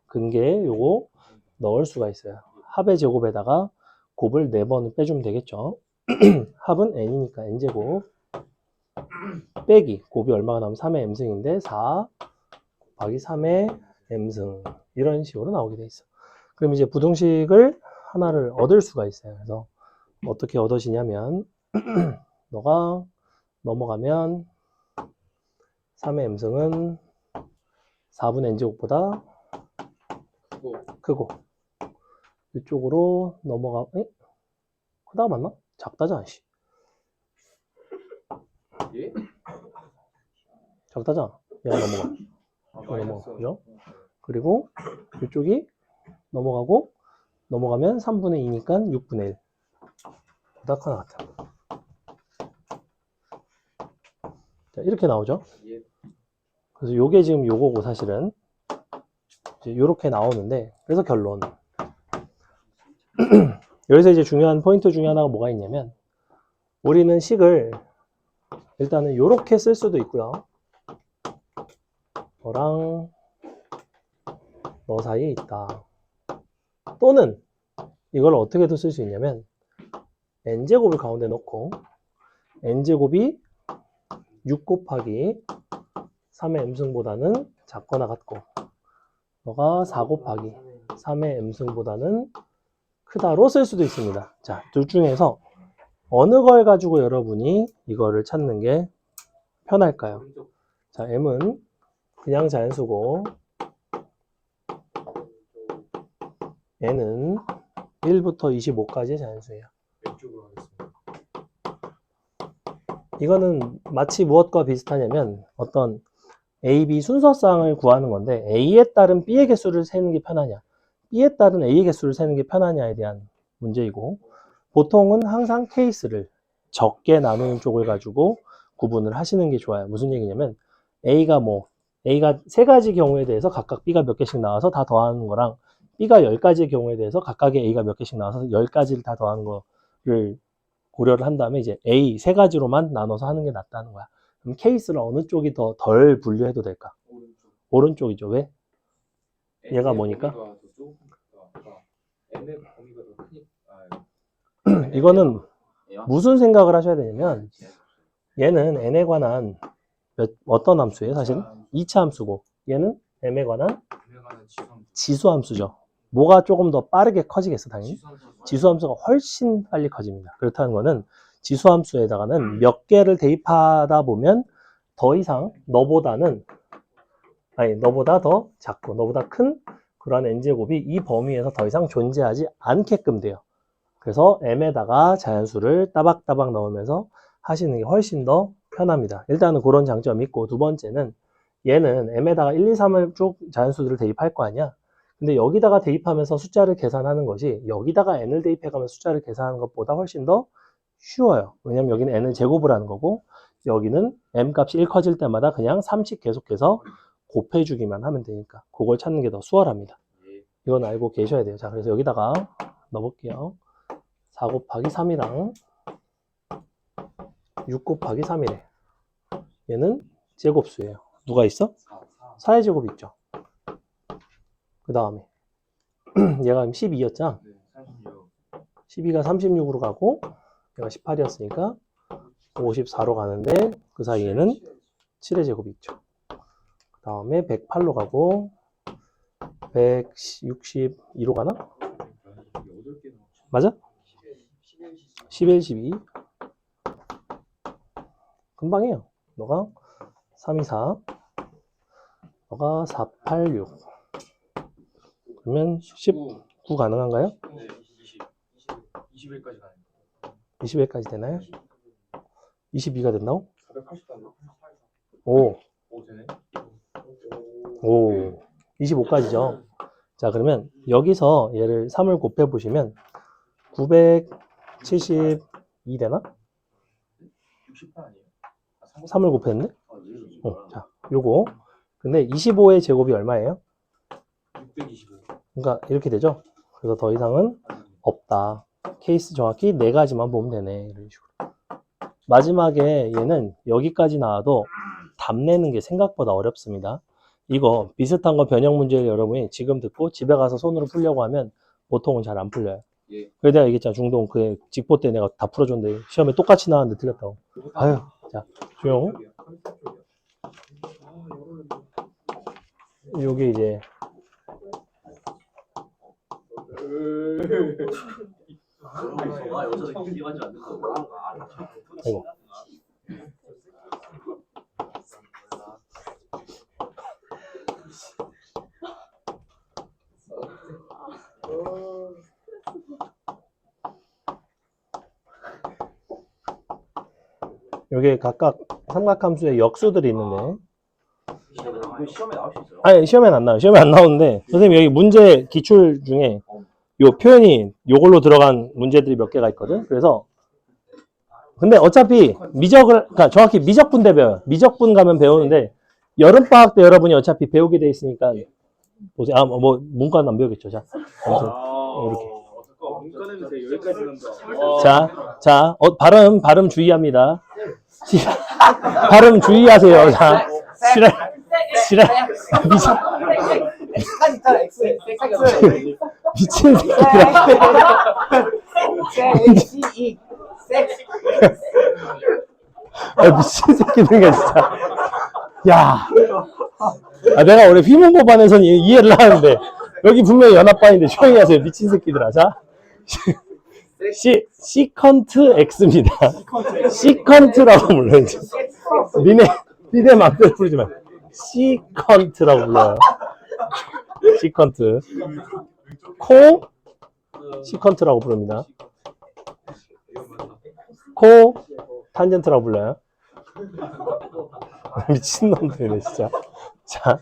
근계 요거 넣을 수가 있어요. 합의 제곱에다가 곱을 4번 빼주면 되겠죠. 합은 n이니까 n제곱 빼기 곱이 얼마가 나오면 3의 m승인데 4 곱하기 3의 m승 이런 식으로 나오게 돼 있어. 그럼 이제 부등식을 하나를 얻을 수가 있어요. 그래서 어떻게 얻으시냐면 너가 넘어가면 3의 m승은 4분의 n제곱보다 크고 이쪽으로 넘어가 크다가 맞나? 작다잖아. 씨. 예? 작다잖아. 얘가 넘어가. 그죠? 그리고 이쪽이 넘어가면 3분의 2니까 6분의 1 보다 하나 같아. 자, 이렇게 나오죠. 그래서 요게 지금 요거고 사실은 이제 요렇게 나오는데 그래서 결론 여기서 이제 중요한 포인트 중에 하나가 뭐가 있냐면 우리는 식을 일단은 요렇게 쓸 수도 있고요. 너랑 너 사이에 있다. 또는 이걸 어떻게도 쓸 수 있냐면 n제곱을 가운데 넣고 n제곱이 6 곱하기 3의 m승보다는 작거나 같고 너가 4 곱하기 3의 m승보다는 크다로 쓸 수도 있습니다. 자, 둘 중에서 어느 걸 가지고 여러분이 이거를 찾는 게 편할까요? 자, m은 그냥 자연수고 n은 1부터 25까지의 자연수예요. 왼쪽으로 하겠습니다. 이거는 마치 무엇과 비슷하냐면 어떤 A, B 순서쌍을 구하는 건데 A에 따른 B의 개수를 세는 게 편하냐, B에 따른 A의 개수를 세는 게 편하냐에 대한 문제이고, 보통은 항상 케이스를 적게 나누는 쪽을 가지고 구분을 하시는 게 좋아요. 무슨 얘기냐면 A가 세 가지 경우에 대해서 각각 B가 몇 개씩 나와서 다 더하는 거랑 B가 10가지의 경우에 대해서 각각의 A가 몇 개씩 나와서 10가지를 다 더하는 거를 고려를 한 다음에 이제 A 세 가지로만 나눠서 하는 게 낫다는 거야. 그럼 케이스를 어느 쪽이 더 덜 분류해도 될까? 오른쪽이죠. 왜? 얘가 뭐니까? 이거는 무슨 생각을 하셔야 되냐면 얘는 n에 관한 어떤 함수예요? 사실은 2차 함수고 얘는 m에 관한 지수 함수죠. 뭐가 조금 더 빠르게 커지겠어? 당연히 지수 함수가 훨씬 빨리 커집니다. 그렇다는 거는 지수 함수에다가는 몇 개를 대입하다 보면 더 이상 너보다 더 작고 너보다 큰 그러한 n제곱이 이 범위에서 더 이상 존재하지 않게끔 돼요. 그래서 m에다가 자연수를 따박따박 넣으면서 하시는 게 훨씬 더 편합니다. 일단은 그런 장점이 있고, 두 번째는 얘는 m에다가 1, 2, 3을 쭉 자연수들을 대입할 거 아니야. 근데 여기다가 대입하면서 숫자를 계산하는 것이 여기다가 n을 대입해가면서 숫자를 계산하는 것보다 훨씬 더 쉬워요. 왜냐면 여기는 n을 제곱을 하는 거고 여기는 m 값이 1 커질 때마다 그냥 3씩 계속해서 곱해주기만 하면 되니까 그걸 찾는 게 더 수월합니다. 이건 알고 계셔야 돼요. 자, 그래서 여기다가 넣어볼게요. 4 곱하기 3이랑 6 곱하기 3이래. 얘는 제곱수예요. 누가 있어? 4의 제곱이 있죠. 그 다음에 얘가 12였잖아. 12가 36으로 가고 얘가 18이었으니까 54로 가는데 그 사이에는 7의 제곱이 있죠. 그 다음에 108로 가고 162로 가나? 맞아? 11, 12 금방이에요. 너가 3, 2, 4 너가 4, 8, 6 그러면 19 가능한가요? 네, 20일까지 가는 20회까지 되나요? 22가 됐나요? 480단. 오, 되네. 오, 25까지죠. 자, 그러면 여기서 얘를 3을 곱해 보시면 972 되나? 60단 아니에요? 3을 곱했네? 자, 요거. 근데 25의 제곱이 얼마예요? 625. 그러니까 이렇게 되죠? 그래서 더 이상은 없다. 케이스 정확히 4가지만 보면 되네. 이런 식으로. 마지막에 얘는 여기까지 나와도 답 내는 게 생각보다 어렵습니다. 이거 비슷한 거 변형 문제를 여러분이 지금 듣고 집에 가서 손으로 풀려고 하면 보통은 잘 안 풀려요. 예. 그래 내가 얘기했잖아. 중동 그 직보 때 내가 다 풀어줬는데 시험에 똑같이 나왔는데 틀렸다고. 아유, 자 조용. 요게 이제 아이고. 요게 각각 삼각함수의 역수들이 있는데 시험에 나올 수 있어요? 아니 시험엔 안 나와요. 시험에 안 나오는데 선생님 여기 문제 기출 중에 요 표현이 요걸로 들어간 문제들이 몇 개가 있거든. 그래서 근데 어차피 그러니까 정확히 미적분 대 배워요. 미적분 가면 배우는데 여름방학 때 여러분이 어차피 배우게 돼 있으니까 보세요. 뭐 문과는 안 배우겠죠. 자, 아무튼 이렇게. 문과는 이제 여기까지 는다. 자, 발음 주의합니다. 발음 주의하세요. 자, 미친 새끼들아. 미친 새끼들이야 진짜. 야, 내가 원래 휘문고반에서는 이해를 하는데 여기 분명히 연합반인데 조용히 하세요. 미친 새끼들아. 자, 시컨트 X입니다. 시컨트라고 불러요. 니네 맘대로 부르지 마. 시컨트라고 불러요. 시컨트. 시컨트라고 부릅니다. 탄젠트라고 불러요. 미친놈들이네, 진짜. 자,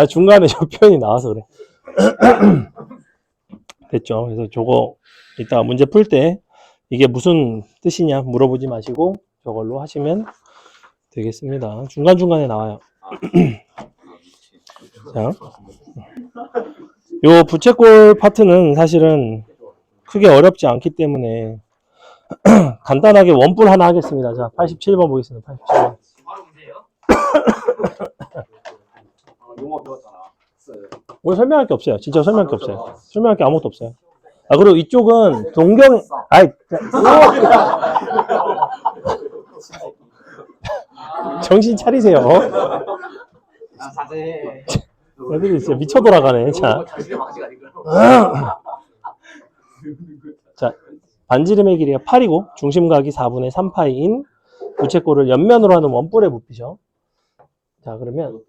중간에 저 표현이 나와서 그래. 됐죠? 그래서 저거 이따 문제 풀 때 이게 무슨 뜻이냐 물어보지 마시고 저걸로 하시면 되겠습니다. 중간중간에 나와요. 자, 요 부채꼴 파트는 사실은 크게 어렵지 않기 때문에 간단하게 원뿔 하나 하겠습니다. 자, 87번 보겠습니다. 87번. 바로 문제예요? 용어 배웠잖아. 오늘 설명할 게 없어요. 진짜 설명할 게 없어요. 설명할 게 아무것도 없어요. 그리고 이쪽은 동경, 정신 차리세요. 자제. 애들이 진짜 미쳐 돌아가네. 자, 자, 반지름의 길이가 8이고 중심각이 4분의 3파이인 부채꼴을 옆면으로 하는 원뿔에 붓히죠. 자, 그러면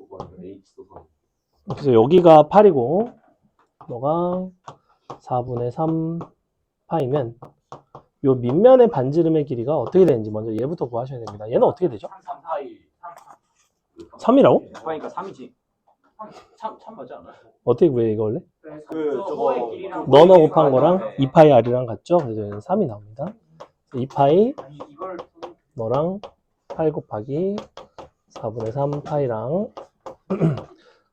그래서 여기가 8이고 너가 4분의 3파이면 요 밑면의 반지름의 길이가 어떻게 되는지 먼저 얘부터 구하셔야 됩니다. 얘는 어떻게 되죠? 3파이. 3이라고? 그러니까 3이지. 3 맞지 않아? 어떻게 구해 이거 원래? 저거 너너 곱한 거랑 2파이 r이랑 같죠? 그래서 얘는 3이 나옵니다. 2파이 이걸 너랑 8 곱하기 4분의 3파이랑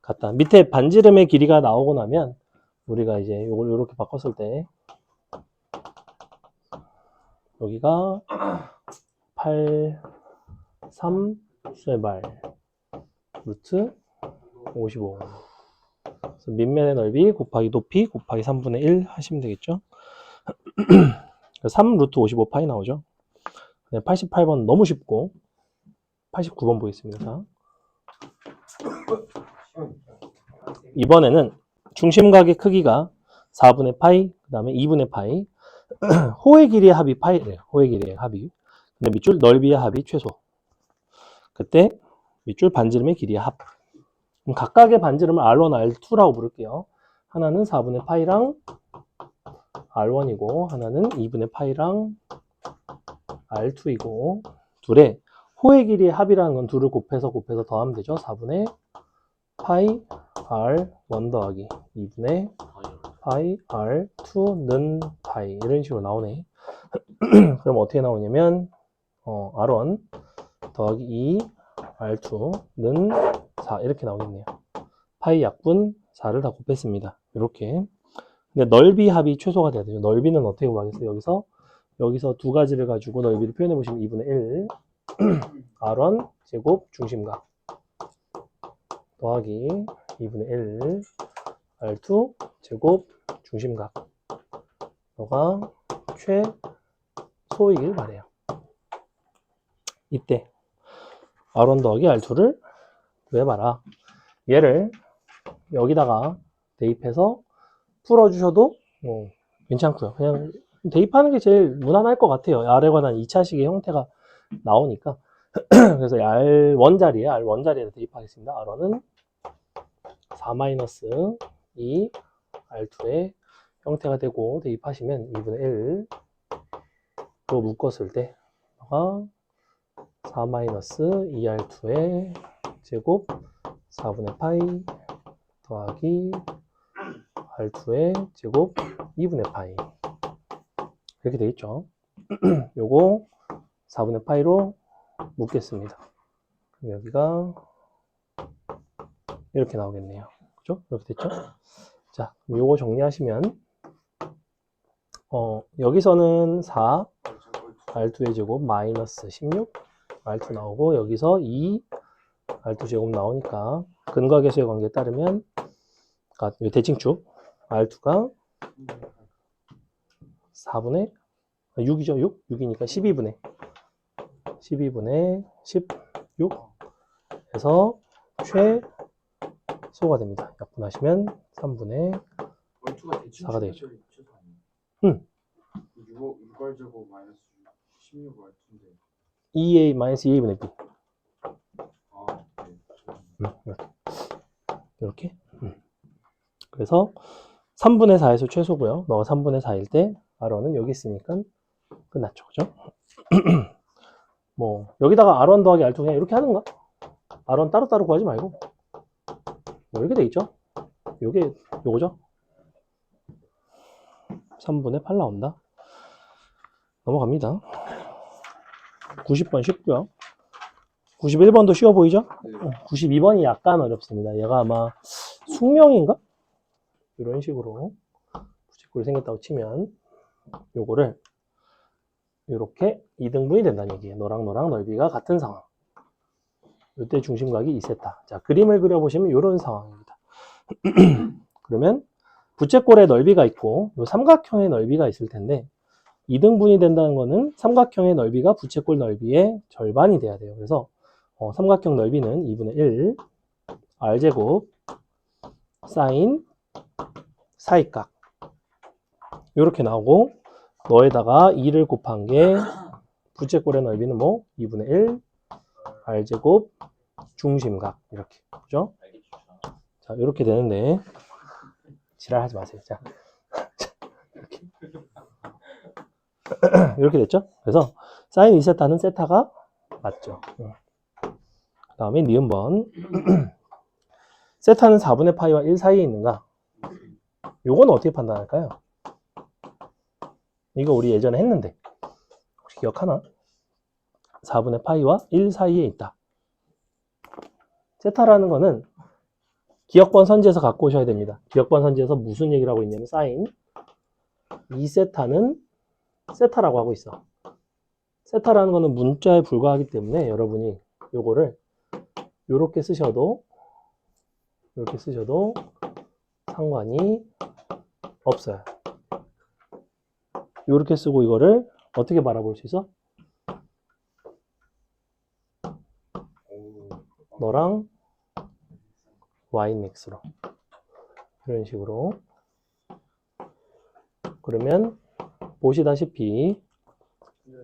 같다. 밑에 반지름의 길이가 나오고 나면 우리가 이제 요걸 이렇게 바꿨을 때 여기가 8, 3, 쇠발 루트 55. 그래서 밑면의 넓이 곱하기 높이 곱하기 3분의 1 하시면 되겠죠. 3 루트 55파이 나오죠. 88번 너무 쉽고 89번 보겠습니다. 자. 이번에는 중심각의 크기가 4분의 파이, 그 다음에 2분의 파이, 호의 길이의 합이 파이래요. 호의 길이의 합이. 근데 밑줄 넓이의 합이 최소. 그때 밑줄 반지름의 길이의 합. 그럼 각각의 반지름을 R1, R2라고 부를게요. 하나는 4분의 파이랑 R1이고 하나는 2분의 파이랑 R2이고 둘의 호의 길이의 합이라는 건 둘을 곱해서 더하면 되죠. 4분의 파이 R1 더하기 2분의 파이 R2는 파이 이런 식으로 나오네. 그럼 어떻게 나오냐면 R1 더하기 2 R2는 4 이렇게 나오겠네요. 파이 약분 4를 다 곱했습니다. 이렇게. 근데 넓이 합이 최소가 돼야 되죠. 넓이는 어떻게 구하겠어요? 여기서 두 가지를 가지고 넓이를 표현해 보시면 2분의 1 R1 제곱 중심각 더하기 2분의 1 R2 제곱 중심각 너가 최소이길 바래요. 이때 R1 더하기 R2를 구해봐라. 얘를 여기다가 대입해서 풀어주셔도 괜찮고요. 그냥 대입하는 게 제일 무난할 것 같아요. R에 관한 2차식의 형태가 나오니까. 그래서 R1 자리에 대입하겠습니다. R1은 4-2 R2의 형태가 되고 대입하시면 2분의 1로 묶었을 때 4-2 R2의 제곱 4분의 파이 더하기 R2의 제곱 2분의 파이 이렇게 되겠죠. 요거 4분의 파이로 묶겠습니다. 그럼 여기가 이렇게 나오겠네요. 그죠? 이렇게 됐죠? 자, 요거 정리하시면 여기서는 4 R2의 제곱 마이너스 16 R2 나오고 여기서 2 R2 제곱 나오니까 근각계수의 관계에 따르면 대칭축 R2가 4분의 6이죠. 6이니까 12분의 16에서 최소가 됩니다. 약분하시면 3분의 4가 되겠죠. 응. 6월 제곱 마이너스 16월 2a 마이너스 2a분의 b. 이렇게. 그래서 3분의 4에서 최소고요. 너가 3분의 4일 때 R1은 여기 있으니까 끝났죠. 그죠? 뭐 여기다가 R1 더하기 R2 그냥 이렇게 하든가. R1 따로따로 구하지 말고 뭐 이렇게 돼 있죠. 요게 요거죠. 3분의 8 나온다. 넘어갑니다. 90번 쉽고요. 91번도 쉬워 보이죠? 92번이 약간 어렵습니다. 얘가 아마 숙명인가? 이런 식으로 부채꼴이 생겼다고 치면 요거를 이렇게 2등분이 된다는 얘기예요. 너랑 넓이가 같은 상황. 이때 중심각이 2세타. 자, 그림을 그려보시면 이런 상황입니다. 그러면 부채꼴의 넓이가 있고 요 삼각형의 넓이가 있을 텐데 2등분이 된다는 거는 삼각형의 넓이가 부채꼴 넓이의 절반이 돼야 돼요. 그래서 삼각형 넓이는 2분의 1 r제곱 사인 사이각 이렇게 나오고 너에다가 2를 곱한 게 부채꼴의 넓이는 뭐 2분의 1 r제곱 중심각 이렇게 그죠? 자 이렇게 되는데 지랄하지 마세요. 자 이렇게 됐죠? 그래서 사인 2세타는 세타가 맞죠. 그 다음에 니은번 세타는 4분의 파이와 1 사이에 있는가? 요건 어떻게 판단할까요? 이거 우리 예전에 했는데 혹시 기억하나? 4분의 파이와 1 사이에 있다. 세타라는 거는 기억번 선지에서 갖고 오셔야 됩니다. 기억번 선지에서 무슨 얘기를 하고 있냐면 사인 2세타는 세타라고 하고 있어. 세타라는 거는 문자에 불과하기 때문에 여러분이 요거를 요렇게 쓰셔도 상관이 없어요. 요렇게 쓰고 이거를 어떻게 바라볼 수 있어? 너랑 yx로 이런 식으로. 그러면 보시다시피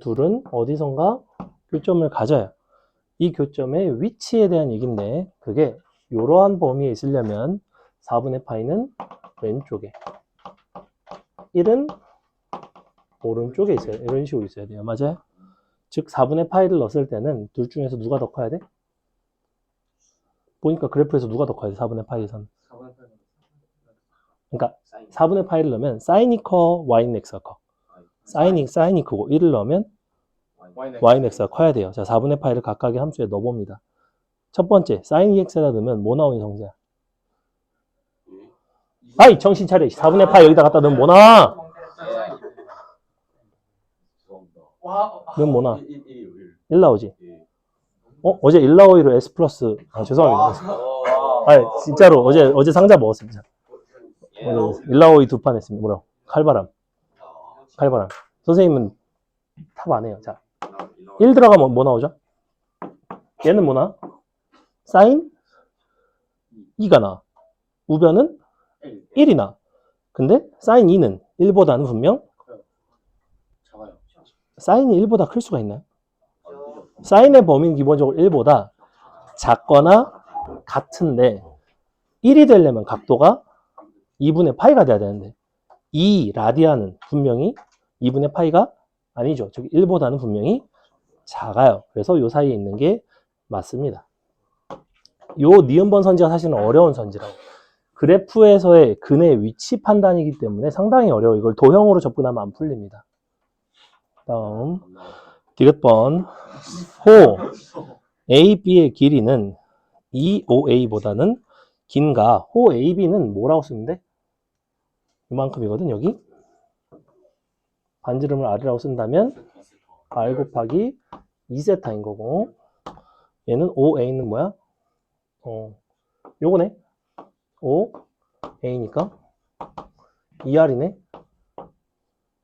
둘은 어디선가 교점을 가져요. 이 교점의 위치에 대한 얘기인데 그게 이러한 범위에 있으려면 4분의 파이는 왼쪽에 1은 오른쪽에 있어요. 이런 식으로 있어야 돼요. 맞아요? 즉 4분의 파이를 넣었을 때는 둘 중에서 누가 더 커야 돼? 보니까 그래프에서 누가 더 커야 돼? 4분의 파이에서는. 그러니까 4분의 파이를 넣으면 사인이 커, yx가 커. 사인이 크고 1을 넣으면 yx가 커야 돼요. 자, 4분의 파이를 각각의 함수에 넣어봅니다. 첫 번째, sin 2x에다 넣으면 뭐 나오니 성재야? 아이 정신 차려. 4분의 파이 여기다 갖다 넣으면 뭐 나와? 넣으면 뭐 나와? 1 나오지? 어제 1 나오기로 S 플러스 죄송합니다. 진짜로 어제 상자 먹었습니다. 1 나오기 2판 했습니다. 뭐라고? 칼바람. 선생님은 탑 안 해요. 자, 1 들어가면 뭐 나오죠? 얘는 뭐 나와? 사인 2가 나와. 우변은 1이 나와. 근데 사인 2는 1보다는 분명 사인이 1보다 클 수가 있나요? 사인의 범위는 기본적으로 1보다 작거나 같은데 1이 되려면 각도가 2분의 파이가 돼야 되는데 이 라디안은 분명히 2분의 파이가 아니죠. 즉 1보다는 분명히 작아요. 그래서 요 사이에 있는 게 맞습니다. 요 니은번 선지가 사실은 어려운 선지라고. 그래프에서의 근의 위치 판단이기 때문에 상당히 어려워. 이걸 도형으로 접근하면 안 풀립니다. 다음 디귿번 호 AB의 길이는 2OA보다는 긴가? 호 AB는 뭐라고 쓰면 돼? 이만큼이거든. 여기 반지름을 R이라고 쓴다면 R 곱하기 2세타인 거고 얘는 OA는 뭐야? 요거네. OA니까 2R이네.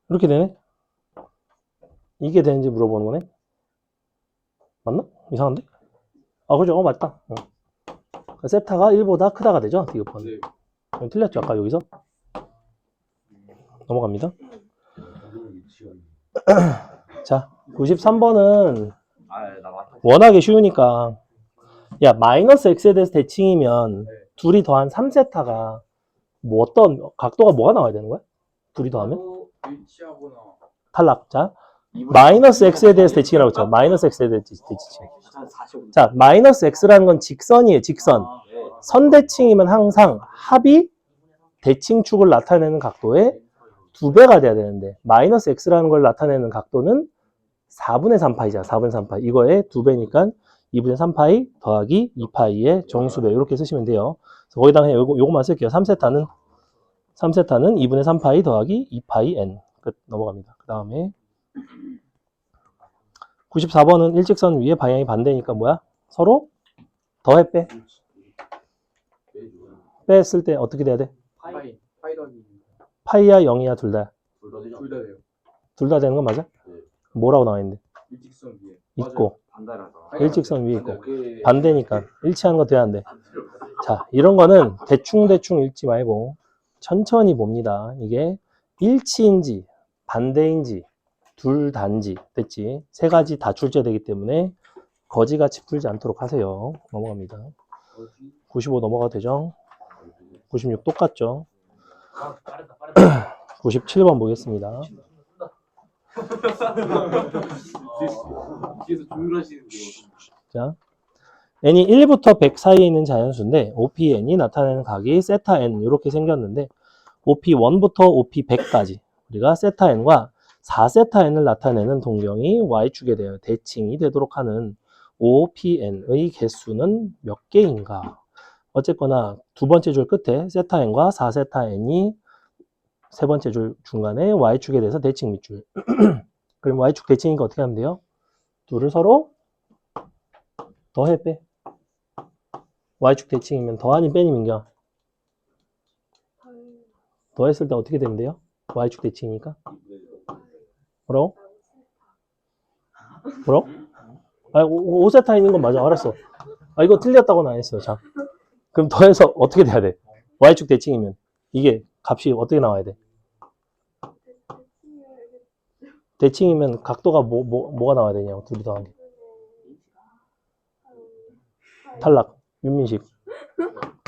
이렇게 되네. 이게 되는지 물어보는 거네. 맞나? 이상한데? 그죠? 맞다. 세타가 1보다 크다가 되죠? 디귿번. 네. 틀렸죠? 아까 여기서? 넘어갑니다. 자, 93번은 워낙에 쉬우니까 야, 마이너스 x에 대해서 대칭이면 둘이 더한 3세타가 뭐 어떤 각도가 뭐가 나와야 되는 거야? 둘이 더하면? 위치하거나 탈락. 자, 마이너스 x에 대해서 대칭이라고 했죠. 마이너스 x에 대해서 대칭. 자, 마이너스 x라는 건 직선이에요. 직선. 선대칭이면 항상 합이 대칭축을 나타내는 각도의 2배가 돼야 되는데 마이너스 x라는 걸 나타내는 각도는 4분의 3파이잖아. 4분의 3파이. 이거의 2배니까 2분의 3파이 더하기 2파이의 정수배. 이렇게 쓰시면 돼요. 그래서 거기다가 요거만 쓸게요. 3세타는 2분의 3파이 더하기 2파이 n. 끝. 넘어갑니다. 그 다음에 94번은 일직선 위에 방향이 반대니까 뭐야? 서로 더해 빼. 뺐을 때 어떻게 돼야 돼? 파이 더하기 파이야 0이야 둘 다? 둘 다 돼요. 둘 다 되는 건 맞아? 뭐라고 나와 있는데? 일직선 위에 있고 반대라서. 일직선 위에 있고 반대니까 일치하는 거 돼야 안 돼? 자, 이런 거는 대충 읽지 말고 천천히 봅니다. 이게 일치인지 반대인지 둘 단지 됐지? 세 가지 다 출제되기 때문에 거지같이 풀지 않도록 하세요. 넘어갑니다. 95 넘어가도 되죠? 96 똑같죠? 빠르다. 97번 보겠습니다. 뒤에서 조율하시는 거. 자, n이 1부터 100 사이에 있는 자연수인데 OPn이 나타내는 각이 세타 n 이렇게 생겼는데 OP1부터 OP100까지 우리가 세타 n과 4세타 n을 나타내는 동경이 y축에 대하여 대칭이 되도록 하는 OPn의 개수는 몇 개인가? 어쨌거나 두 번째 줄 끝에 세타 n과 4세타 n이 세 번째 줄 중간에 y축에 대해서 대칭 밑줄. 그럼 y축 대칭이니까 어떻게 하면 돼요? 둘을 서로 더해 빼. y축 대칭이면 더하니 빼니 민경? 더했을 때 어떻게 되면 돼요? y축 대칭이니까? 뭐라고? 뭐라고? 아, 5세타 있는 건 맞아. 알았어. 아, 이거 틀렸다고는 안 했어요. 자, 그럼 더해서 어떻게 돼야 돼? y축 대칭이면 이게 값이 어떻게 나와야 돼? 대칭이면 각도가 뭐가 나와야 되냐고, 둘이 더한 게. 탈락. 윤민식.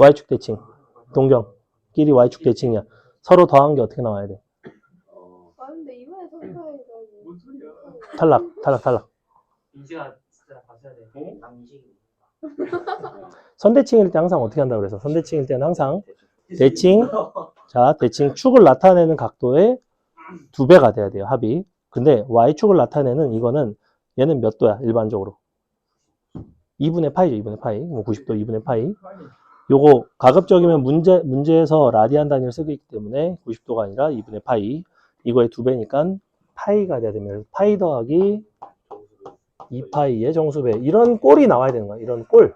y축 대칭. 동경끼리 y축 대칭이야. 서로 더한 게 어떻게 나와야 돼? 아 근데 이번에 선사해가지고 뭔 소리야? 탈락. 민지가 진짜 봤어야 돼. 남민식이. 선대칭일 때 항상 어떻게 한다고 그래서? 선대칭일 때는 항상 대칭, 자, 대칭 축을 나타내는 각도의 2배가 돼야 돼요, 합이. 근데 y축을 나타내는 이거는 얘는 몇 도야, 일반적으로? 2분의 파이죠, 2분의 파이. 뭐 90도 2분의 파이. 요거 가급적이면 문제에서 라디안 단위를 쓰고 있기 때문에 90도가 아니라 2분의 파이. 이거의 2배니까 파이가 돼야 되면 파이 더하기 2파이의 정수배. 이런 꼴이 나와야 되는 거야. 이런 꼴.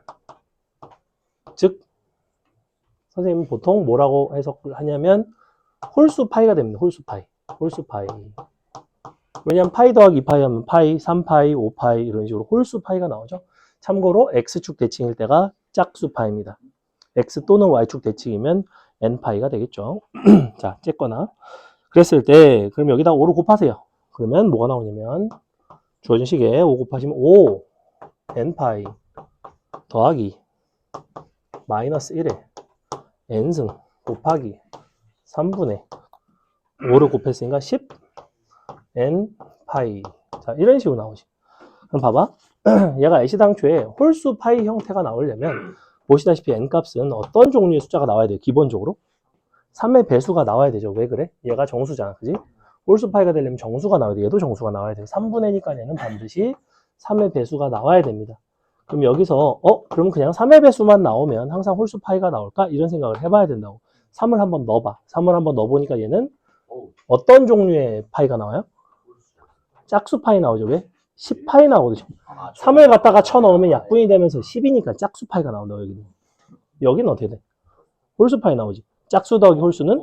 즉 선생님은 보통 뭐라고 해석을 하냐면 홀수 파이가 됩니다. 홀수 파이. 왜냐면 파이 더하기 2파이 하면 파이, 3파이, 5파이 이런 식으로 홀수 파이가 나오죠. 참고로 x축 대칭일 때가 짝수 파입니다. x 또는 y축 대칭이면 n파이가 되겠죠. 자, 쨌거나 그랬을 때 그럼 여기다 5를 곱하세요. 그러면 뭐가 나오냐면 주어진 식에 5 곱하시면 5 n파이 더하기 마이너스 1에 n승 곱하기 3분의 5를 곱했으니까 10 n파이. 자, 이런 식으로 나오지. 그럼 봐봐. 얘가 애시당초에 홀수 파이 형태가 나오려면 보시다시피 n값은 어떤 종류의 숫자가 나와야 돼요? 기본적으로 3의 배수가 나와야 되죠. 왜 그래? 얘가 정수잖아. 그지? 홀수 파이가 되려면 정수가 나와야 돼. 얘도 정수가 나와야 돼. 3분의니까 얘는 반드시 3의 배수가 나와야 됩니다. 그럼 여기서 그럼 그냥 3의 배수만 나오면 항상 홀수 파이가 나올까? 이런 생각을 해봐야 된다고. 3을 한번 넣어봐. 3을 한번 넣어보니까 얘는 어떤 종류의 파이가 나와요? 짝수 파이 나오죠. 왜? 10파이 나오거든요. 3을 갖다가 쳐넣으면 약분이 되면서 10이니까 짝수 파이가 나온다. 여기는 어떻게 돼? 홀수 파이 나오지. 짝수 더하기 홀수는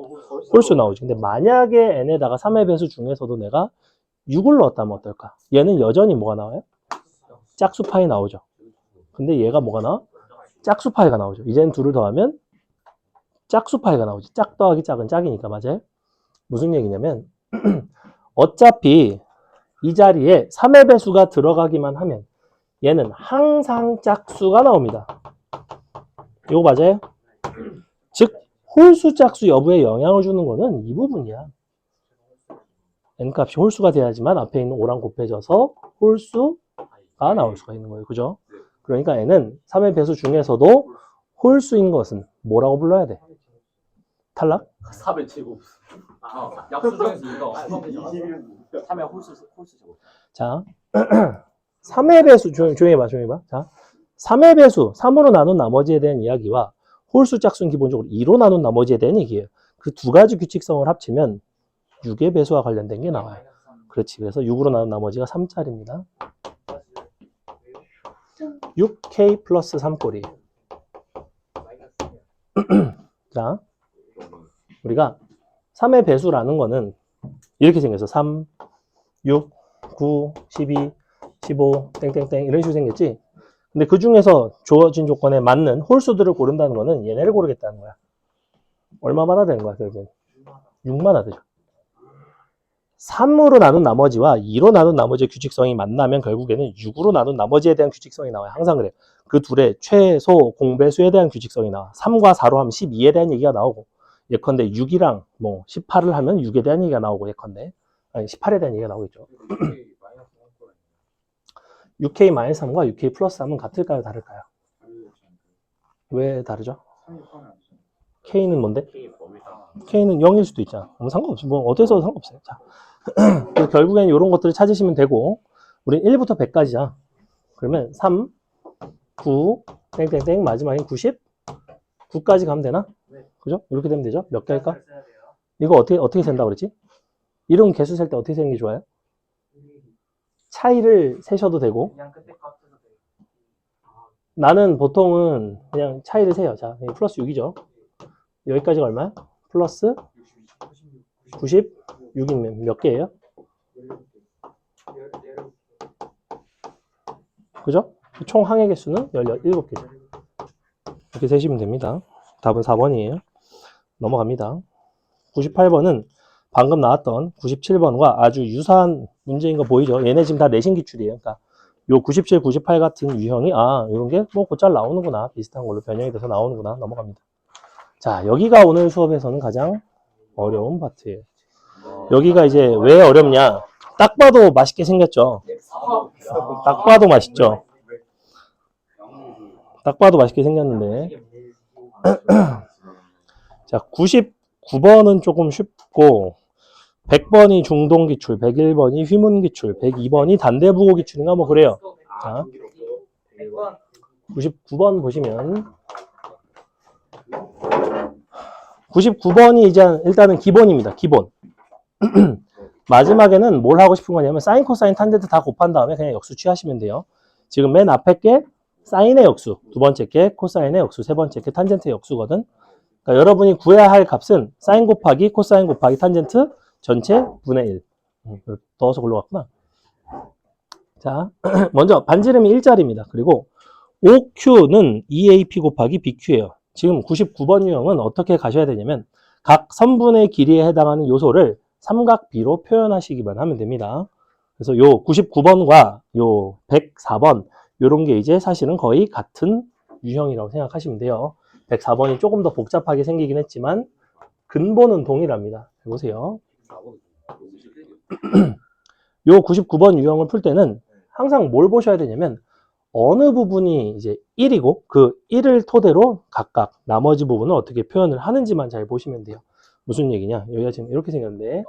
홀수 나오지. 근데 만약에 n에다가 3의 배수 중에서도 내가 6을 넣었다면 어떨까? 얘는 여전히 뭐가 나와요? 짝수 파이 나오죠. 근데 얘가 뭐가 나와? 짝수 파이가 나오죠. 이제는 둘을 더하면 짝수 파이가 나오지. 짝 더하기 짝은 짝이니까. 맞아요? 무슨 얘기냐면 어차피 이 자리에 3의 배수가 들어가기만 하면 얘는 항상 짝수가 나옵니다. 이거 맞아요? 즉 홀수 짝수 여부에 영향을 주는 거는 이 부분이야. n값이 홀수가 돼야지만 앞에 있는 5랑 곱해져서 홀수가 나올 수가 있는 거예요. 그죠? 그러니까 n은 3의 배수 중에서도 홀수인 것은 뭐라고 불러야 돼? 탈락? 4배 제곱. 약수 중에서 이거 3의 홀수 제곱. 자, 3의 배수, 조용히 봐. 자, 3의 배수, 3으로 나눈 나머지에 대한 이야기와 홀수 짝수는 기본적으로 2로 나눈 나머지에 대한 얘기예요. 그 두 가지 규칙성을 합치면 6의 배수와 관련된 게 나와요. 그렇지. 그래서 6으로 나눈 나머지가 3짜리입니다. 6k 플러스 3꼴이. 자, 우리가 3의 배수라는 거는 이렇게 생겼어. 3, 6, 9, 12, 15, 땡땡땡 이런 식으로 생겼지. 근데 그 중에서 주어진 조건에 맞는 홀수들을 고른다는 거는 얘네를 고르겠다는 거야. 얼마마다 되는 거야, 결국엔? 6마다 되죠. 3으로 나눈 나머지와 2로 나눈 나머지의 규칙성이 만나면 결국에는 6으로 나눈 나머지에 대한 규칙성이 나와요. 항상 그래요. 그 둘의 최소 공배수에 대한 규칙성이 나와. 3과 4로 하면 12에 대한 얘기가 나오고, 예컨대 6이랑 뭐 18을 하면 6에 대한 얘기가 나오고, 예컨대. 아니, 18에 대한 얘기가 나오겠죠. 6k-3과 6k 플러스 3은 같을까요? 다를까요? 왜 다르죠? k는 뭔데? k는 0일 수도 있잖아. 뭐 상관없지. 뭐 어디서 상관없어요. 자, 그래서 결국엔 이런 것들을 찾으시면 되고, 우린 1부터 100까지야. 그러면 3, 9, 땡땡땡 마지막엔 90, 9까지 가면 되나? 그죠? 이렇게 되면 되죠? 몇 개일까? 이거 어떻게 센다고 그랬지? 이름 개수 셀 때 어떻게 세는 게 좋아요? 차이를 세셔도 되고, 그냥 끝에 값에서 나는 보통은 그냥 차이를 세요. 자, 플러스 6이죠. 여기까지가 얼마야? 플러스 96이면 몇 개예요? 그죠? 총 항해 개수는 17개죠. 이렇게 세시면 됩니다. 답은 4번이에요. 넘어갑니다. 98번은 방금 나왔던 97번과 아주 유사한 문제인 거 보이죠? 얘네 지금 다 내신 기출이에요. 그러니까 요 97, 98 같은 유형이 이런 게 뭐 곧잘 나오는구나. 비슷한 걸로 변형이 돼서 나오는구나. 넘어갑니다. 자, 여기가 오늘 수업에서는 가장 어려운 파트예요. 여기가 이제 왜 어렵냐? 딱 봐도 맛있게 생겼죠? 딱 봐도 맛있죠? 딱 봐도 맛있게 생겼는데 자, 99번은 조금 쉽고 100번이 중동기출, 101번이 휘문기출, 102번이 단대부호기출인가 뭐 그래요. 자, 99번 보시면 99번이 이제 일단은 기본입니다. 기본. 마지막에는 뭘 하고 싶은 거냐면 사인, 코사인, 탄젠트 다 곱한 다음에 그냥 역수 취하시면 돼요. 지금 맨 앞에 게 사인의 역수, 두 번째 게 코사인의 역수, 세 번째 게 탄젠트의 역수거든. 그러니까 여러분이 구해야 할 값은 사인 곱하기 코사인 곱하기 탄젠트 전체 분의 1. 넣어서 골라왔구나. 자, 먼저 반지름이 1짜리입니다. 그리고 OQ는 EAP 곱하기 BQ예요. 지금 99번 유형은 어떻게 가셔야 되냐면 각 선분의 길이에 해당하는 요소를 삼각비로 표현하시기만 하면 됩니다. 그래서 요 99번과 요 104번 요런 게 이제 사실은 거의 같은 유형이라고 생각하시면 돼요. 104번이 조금 더 복잡하게 생기긴 했지만 근본은 동일합니다. 보세요. 요 99번 유형을 풀 때는 항상 뭘 보셔야 되냐면 어느 부분이 이제 1이고 그 1을 토대로 각각 나머지 부분을 어떻게 표현을 하는지만 잘 보시면 돼요. 무슨 얘기냐? 여기가 지금 이렇게 생겼는데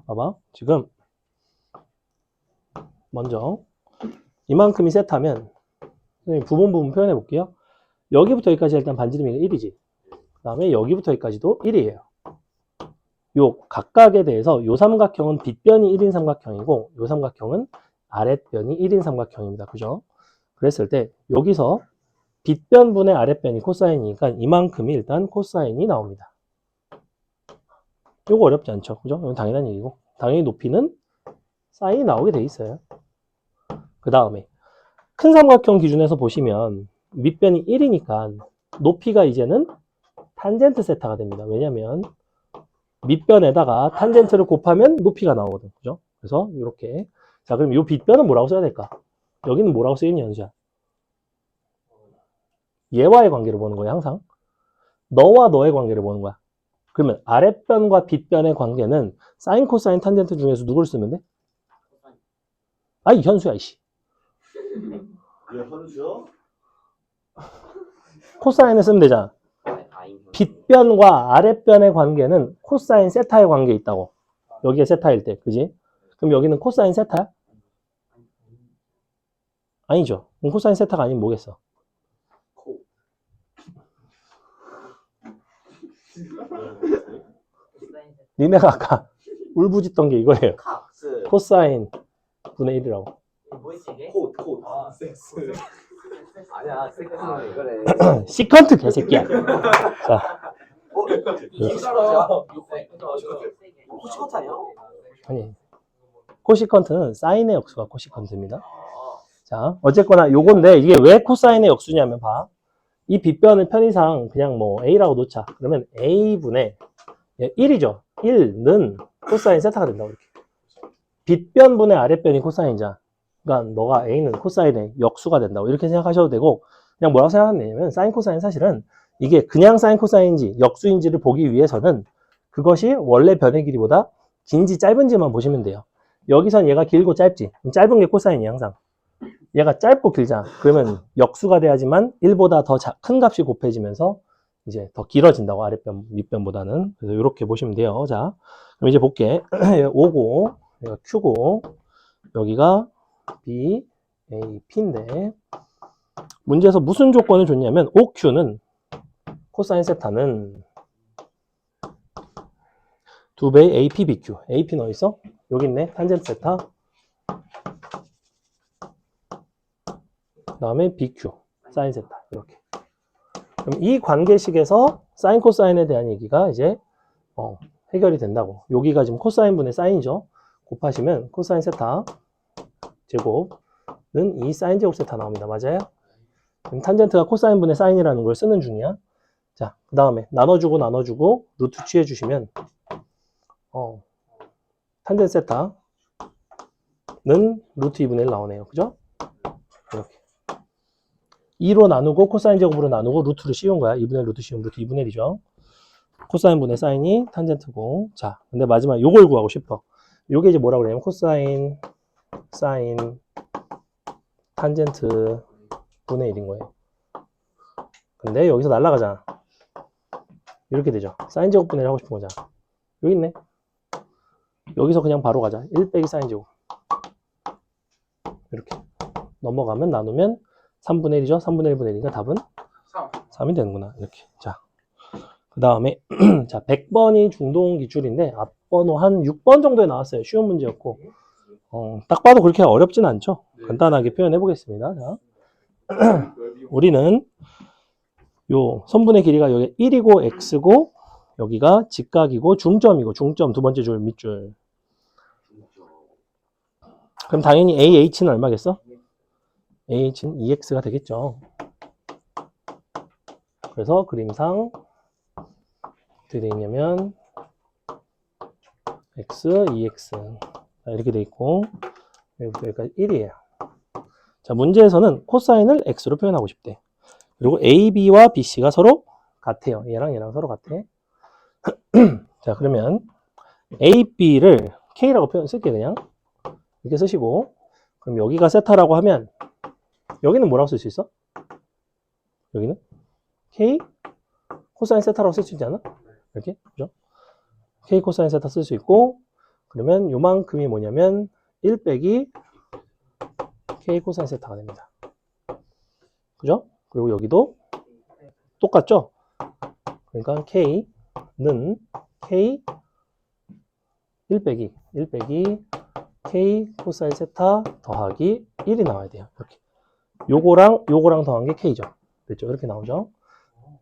봐봐. 지금 먼저 이만큼이 세타면 부분 표현해 볼게요. 여기부터 여기까지 일단 반지름이 1이지. 그 다음에 여기부터 여기까지도 1이에요. 요 각각에 대해서 요 삼각형은 빗변이 1인 삼각형이고 요 삼각형은 아랫변이 1인 삼각형입니다. 그죠? 그랬을 때 여기서 빗변분의 아랫변이 코사인이니까 이만큼이 일단 코사인이 나옵니다. 요거 어렵지 않죠? 그죠? 이건 당연한 얘기고 당연히 높이는 사인이 나오게 돼 있어요. 그 다음에 큰 삼각형 기준에서 보시면 밑변이 1이니까 높이가 이제는 탄젠트 세타가 됩니다. 왜냐면 밑변에다가 탄젠트를 곱하면 높이가 나오거든. 그죠? 그래서 이렇게. 자, 그럼 이 빗변은 뭐라고 써야 될까? 여기는 뭐라고 쓰이니, 연수야? 얘와의 관계를 보는 거야, 항상. 너와 너의 관계를 보는 거야. 그러면 아랫변과 빗변의 관계는 사인, 코사인, 탄젠트 중에서 누구를 쓰면 돼? 아이, 현수야, 이씨. 왜 현수요? 코사인을 쓰면 되잖아. 빗변과 아랫변의 관계는 코사인 세타의 관계에 있다고. 여기가 세타일 때, 그지? 그럼 여기는 코사인 세타야? 아니죠. 그럼 코사인 세타가 아니면 뭐겠어? 니네가 아까 울부짖던 게 이거예요. 칵스. 코사인 분의 1이라고. 뭐였지 이게? 콧. 섹스. 아니야, 섹스 이거래. 시컨트 개새끼야. 자, 코치커타요? 아니. 코시컨트는 사인의 역수가 코시컨트입니다. 자, 어쨌거나 요건데 이게 왜 코사인의 역수냐면 봐. 이 빗변을 편의상 그냥 뭐 A라고 놓자. 그러면 A분의 1이죠. 1는 코사인 세타가 된다고 이렇게. 빗변분의 아랫변이 코사인이잖아. 그러니까 너가 A는 코사인의 역수가 된다고 이렇게 생각하셔도 되고 그냥 뭐라고 생각하냐면 사인 코사인 사실은 이게 그냥 사인 코사인인지 역수인지를 보기 위해서는 그것이 원래 변의 길이보다 긴지 짧은지만 보시면 돼요. 여기선 얘가 길고 짧지. 그럼 짧은 게 코사인이야 항상. 얘가 짧고 길잖아. 그러면 역수가 돼야지만 1보다 더 큰 값이 곱해지면서 이제 더 길어진다고 아랫변, 밑변보다는. 그래서 이렇게 보시면 돼요. 자, 그럼 이제 볼게. 5고, 여기가 Q고, 여기가 B, A, P인데 문제에서 무슨 조건을 줬냐면 OQ는 코사인 세타는 2배의 AP, BQ. AP는 어디 있어? 여기 있네. 탄젠트 세타. 그 다음에 BQ, 사인 세타. 이렇게. 그럼 이 관계식에서 사인, 코사인에 대한 얘기가 이제 해결이 된다고. 여기가 지금 코사인 분의 사인이죠. 곱하시면 코사인 세타 제곱은 이 사인 제곱 세타 나옵니다. 맞아요? 그럼 탄젠트가 코사인 분의 사인이라는 걸 쓰는 중이야. 자, 그 다음에 나눠주고 루트 취해주시면 탄젠트 세타는 루트 2분의 1 나오네요. 그죠? 이렇게. 2로 나누고 코사인 제곱으로 나누고 루트를 씌운 거야. 2분의 1 루트 씌우면 루트 2분의 1이죠. 코사인 분의 사인이 탄젠트고. 자, 근데 마지막 요걸 구하고 싶어. 요게 이제 뭐라고 그러냐면 코사인, 사인, 탄젠트 분의 1인 거예요. 근데 여기서 날아가잖아. 이렇게 되죠. 사인 제곱 분의 1 하고 싶은 거잖아. 여기 있네. 여기서 그냥 바로 가자. 1 빼기 사인 제곱. 이렇게. 넘어가면 나누면 3분의 1이죠. 3분의 1분의 1이니까 답은 3이 되는구나. 이렇게. 자, 그 다음에 자 100번이 중동 기출인데 앞번호 한 6번 정도에 나왔어요. 쉬운 문제였고 딱 봐도 그렇게 어렵진 않죠. 간단하게 표현해 보겠습니다. 자, 우리는 요 선분의 길이가 여기 1이고 x고 여기가 직각이고 중점이고 중점 두 번째 줄 밑줄. 그럼 당연히 AH는 얼마겠어? AH는 2x가 되겠죠. 그래서 그림상 어떻게 되어 있냐면 x, 2x 이렇게 되어 있고 여기부터 여기까지 1이에요. 자, 문제에서는 코사인을 x로 표현하고 싶대. 그리고 AB와 BC가 서로 같아요. 얘랑 얘랑 서로 같아. 자, 그러면 AB를 K라고 쓸게 그냥. 이렇게 쓰시고 그럼 여기가 세타라고 하면 여기는 뭐라고 쓸 수 있어? 여기는 K 코사인 세타라고 쓸 수 있지 않아? 이렇게 그죠? K 코사인 세타 쓸 수 있고 그러면 요만큼이 뭐냐면 1 빼기 K 코사인 세타가 됩니다. 그죠? 그리고 여기도 똑같죠? 그러니까 K는 K 1 빼기 K 코사인 세타 더하기 1이 나와야 돼요. 이렇게. 요거랑 더한 게 K죠. 됐죠? 이렇게 나오죠.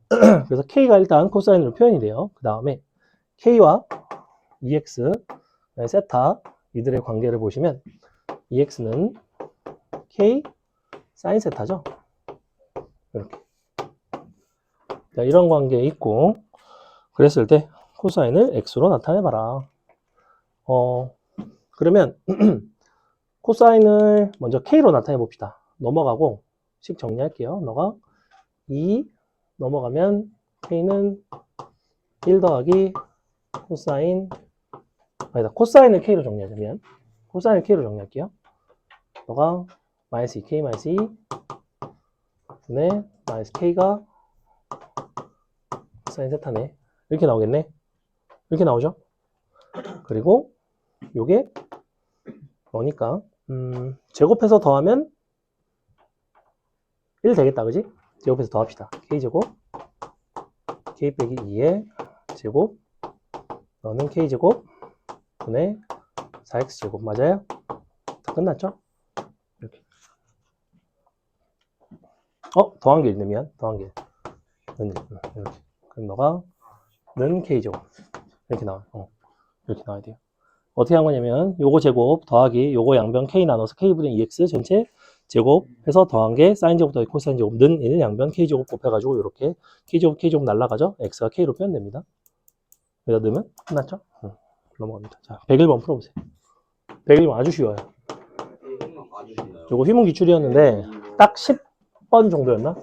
그래서 K가 일단 코사인으로 표현이 돼요. 그 다음에 K와 EX, 세타 이들의 관계를 보시면 EX는 K 사인 세타죠. 이렇게. 자, 이런 관계에 있고 그랬을 때 코사인을 X로 나타내봐라. 그러면 코사인을 먼저 K로 나타내 봅시다. 넘어가고 식 정리할게요. 너가 2 넘어가면 K는 1 더하기 코사인, 아니다, 코사인을 k로 정리하자. 미안. 코사인을 k로 정리할게요. 너가 마이너스 2k 마이너스 2 분의 마이너스 k가 사인 세타네. 이렇게 나오겠네. 이렇게 나오죠. 그리고 요게 뭐니까 제곱해서 더하면 1 되겠다. 그지? 제곱해서 더합시다. k제곱 k 빼기 2의 제곱 너는 k제곱 분의 4x제곱 맞아요? 다 끝났죠? 이렇게. 더한 게 있네. 미안. 더한 게 이렇게. 그럼 너가 는 k제곱 이렇게 나와요. 이렇게 나와야 돼요. 어떻게 한 거냐면 요거 제곱 더하기 요거 양변 k 나눠서 k분의 2x 전체 제곱 해서 더한 게 사인 제곱 더하기 코사인 제곱 는 1 양변 k제곱 곱해가지고 이렇게 k제곱 날라가죠. x가 k로 표현됩니다. 여기다 넣으면 끝났죠? 넘어갑니다. 자, 101번 풀어보세요. 101번 아주 쉬워요. 요거 휘문 기출이었는데 딱 10번 정도였나?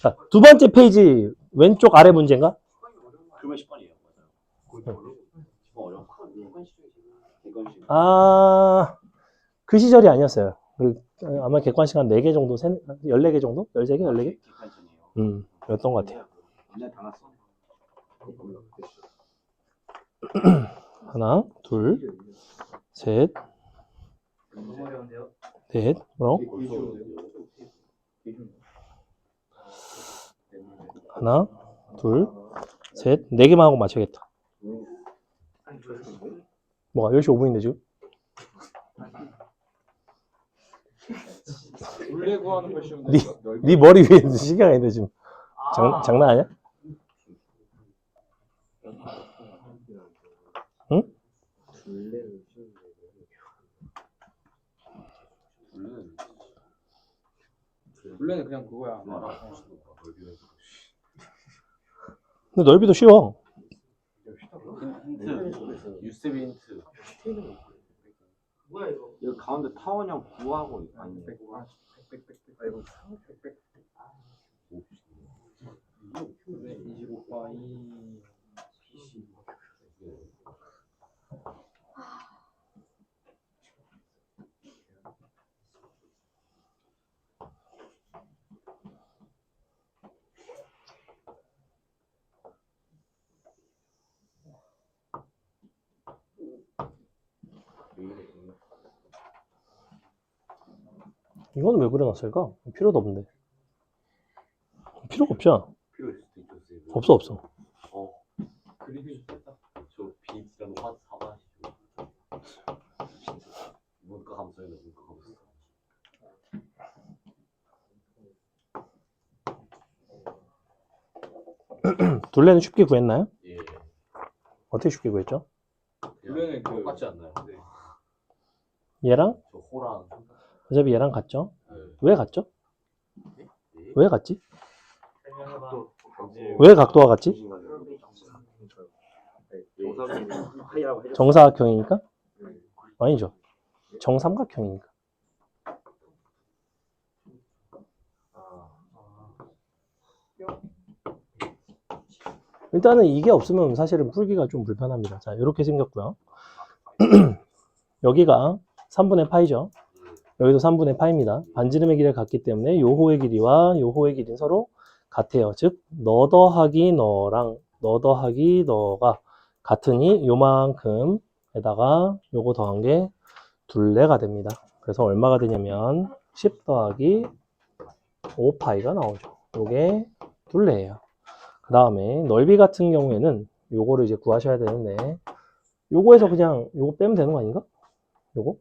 자, 두 번째 페이지 왼쪽 아래 문제인가? 그러면 10번이에요. 맞아요. 어려워. 아, 그 시절이 아니었어요. 아마 객관식 한 4개 정도, 14개 정도? 13개? 14개? 였던 것 같아요. 하나, 둘, 셋, 너무 어려운데요? 넷, 뭐라고? 하나, 둘, 셋, 4개만 하고 맞춰야겠다. 뭐가 10시 5분인데 지금? 원래 구하는 거 쉬운데. 네 머리 위에 시계가 있는데 지금 장난 아니야? 응? 원래는 그냥 그거야. 근데 넓이도 쉬워. 힌트. 유세비 힌트. 뭐야 이거? 여기 가운데 타원형 구하고 아니. 아이고 100. 25바 2. 이거는 왜 그려놨을까? 필요도 없는데. 필요가 없죠? 필요 있을 수도 있죠. 쌤. 없어. 그림이 좋겠다. 저 비지라도 화 4만 하시고. 문과 감소해서 문과 감소. 둘레는 쉽게 구했나요? 예. 어떻게 쉽게 구했죠? 원래는 그 똑같지 않나요? 네. 얘랑? 저 호랑. 어차피 얘랑 같죠? 네. 왜 같죠? 네? 왜 같지? 설명해봐. 왜 각도가 같지? 정사각형이니까? 아니죠. 정삼각형이니까. 일단은 이게 없으면 사실은 풀기가 좀 불편합니다. 자, 이렇게 생겼고요. 여기가 3분의 파이죠. 여기도 3분의 파입니다. 반지름의 길이를 같기 때문에 요 호의 길이와 요 호의 길이는 서로 같아요. 즉, 너 더하기 너랑 너 더하기 너가 같으니 요만큼에다가 요거 더한 게 둘레가 됩니다. 그래서 얼마가 되냐면 10 더하기 5파이가 나오죠. 요게 둘레예요. 그 다음에 넓이 같은 경우에는 요거를 이제 구하셔야 되는데 요거에서 그냥 요거 빼면 되는 거 아닌가? 요거?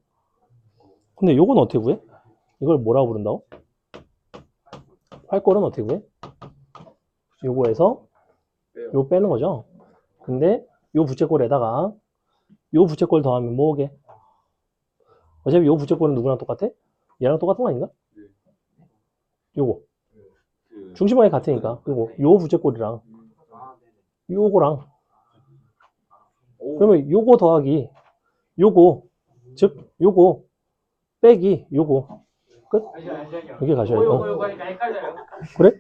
근데 요건 어떻게 구해? 이걸 뭐라고 부른다고? 활골은 어떻게 구해? 요거에서 요 빼는 거죠. 근데 요 부채꼴에다가 요 부채꼴 더하면 뭐게? 어차피 요 부채꼴은 누구랑 똑같아? 얘랑 똑같은 거 아닌가? 요거 중심각이 같으니까. 그리고 요 부채꼴이랑 요거랑 그러면 요거 더하기 요거 즉 요거 빼기 요거 끝? 이렇게 가셔야 돼요. 이거 헷갈려요. 그래?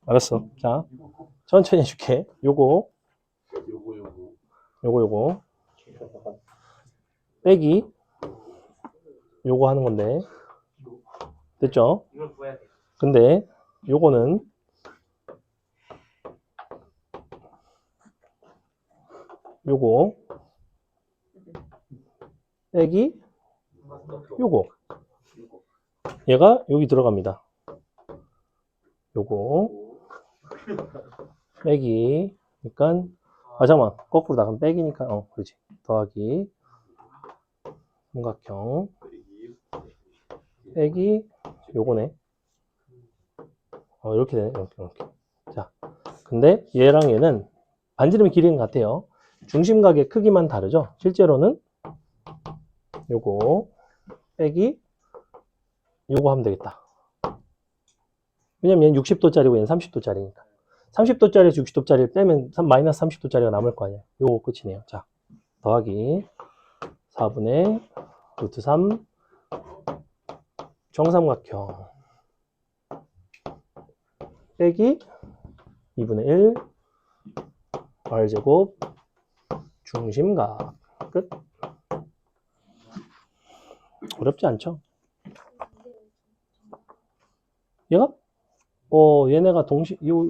알았어. 자, 천천히 해줄게. 요거 요거. 빼기 요거 하는 건데 됐죠? 이걸 구해야 돼. 근데 요거는 요거 빼기 요거 얘가 여기 들어갑니다. 요거 빼기 그러니까 잠깐만 거꾸로 나가면 빼기니까 그렇지 더하기 삼각형 빼기 요거네. 이렇게 되네. 이렇게. 자, 근데 얘랑 얘는 반지름의 길이는 같아요. 중심각의 크기만 다르죠. 실제로는 요거 빼기 요거 하면 되겠다. 왜냐면 얘는 60도짜리고 얘는 30도짜리니까. 30도짜리에서 60도짜리를 빼면 마이너스 30도짜리가 남을 거 아니에요. 요거 끝이네요. 자, 더하기 4분의 루트 3 정삼각형 빼기 2분의 1 r제곱 중심각 끝. 어렵지 않죠? 얘가? 얘네가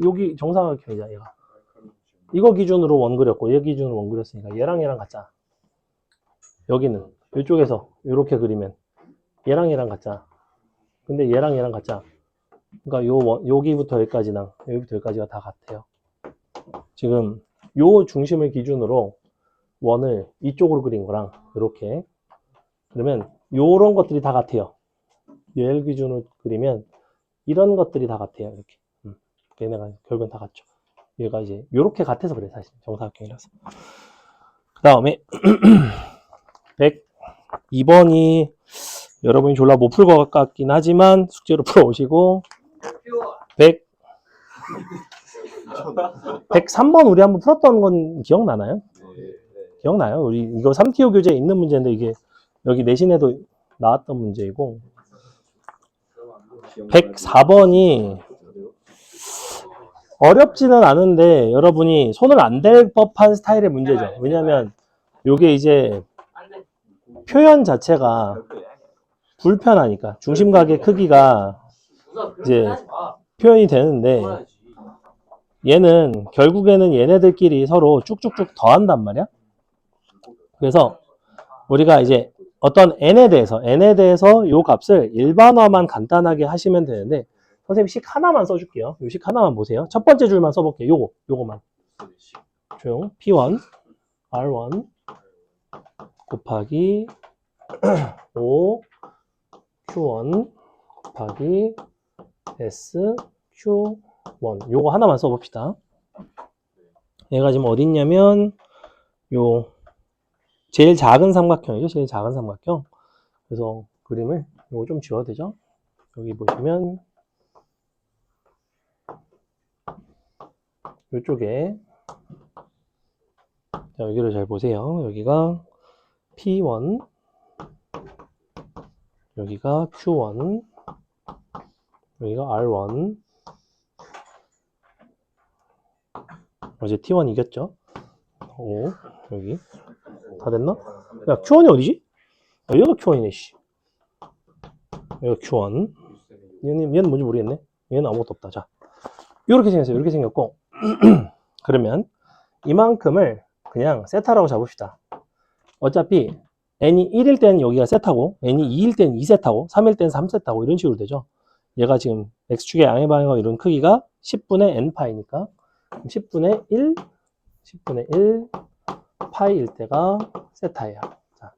여기 정삼각형이잖아, 얘가. 이거 기준으로 원 그렸고, 얘 기준으로 원 그렸으니까 얘랑 같잖아. 여기는, 이쪽에서 이렇게 그리면 얘랑 같잖아. 근데 얘랑 같잖아. 그러니까 여기부터 여기까지랑 여기부터 여기까지가 다 같아요. 지금 요 중심을 기준으로 원을 이쪽으로 그린 거랑 이렇게 그러면 요런 것들이 다 같아요. 얘를 기준으로 그리면 이런 것들이 다 같아요. 이렇게 얘네가 결국은 다 같죠. 얘가 이제 요렇게 같아서 그래 사실 정사각형이라서. 그 다음에 102번이 여러분이 졸라 못 풀 것 같긴 하지만 숙제로 풀어오시고 103번 우리 한번 풀었던 건 기억나나요? 기억나요? 우리 이거 3티오 교재에 있는 문제인데 이게 여기 내신에도 나왔던 문제이고 104번이 어렵지는 않은데 여러분이 손을 안 댈 법한 스타일의 문제죠. 왜냐면 요게 이제 표현 자체가 불편하니까 중심각의 크기가 이제 표현이 되는데 얘는 결국에는 얘네들끼리 서로 쭉쭉쭉 더한단 말이야. 그래서 우리가 이제 어떤 n에 대해서 요 값을 일반화만 간단하게 하시면 되는데 선생님 식 하나만 써줄게요. 요 식 하나만 보세요. 첫 번째 줄만 써볼게요. 요거만 조용. P1 R1 곱하기 5 Q1 곱하기 S Q1 요거 하나만 써봅시다. 얘가 지금 어디 있냐면 요 제일 작은 삼각형이죠. 제일 작은 삼각형. 그래서 그림을 요거 좀 지워야 되죠. 여기 보시면 요쪽에 자, 여기를 잘 보세요. 여기가 P1 여기가 Q1 여기가 R1 어제 T1 이겼죠? 오 여기 다 됐나? 야 Q1이 어디지? 여기가 Q1이네 씨. 여기가 Q1 얘는 뭔지 모르겠네. 얘는 아무것도 없다. 자 이렇게 생겼어요. 이렇게 생겼고 그러면 이만큼을 그냥 세타라고 잡읍시다. 어차피 n이 1일 때는 여기가 세타고 n이 2일 때는 2세타고 3일 때는 3세타고 이런 식으로 되죠. 얘가 지금 x축의 양의 방향과 이룬 크기가 10분의 n파이니까 10분의 1 10분의 1 파이일 때가 세타예요. 자,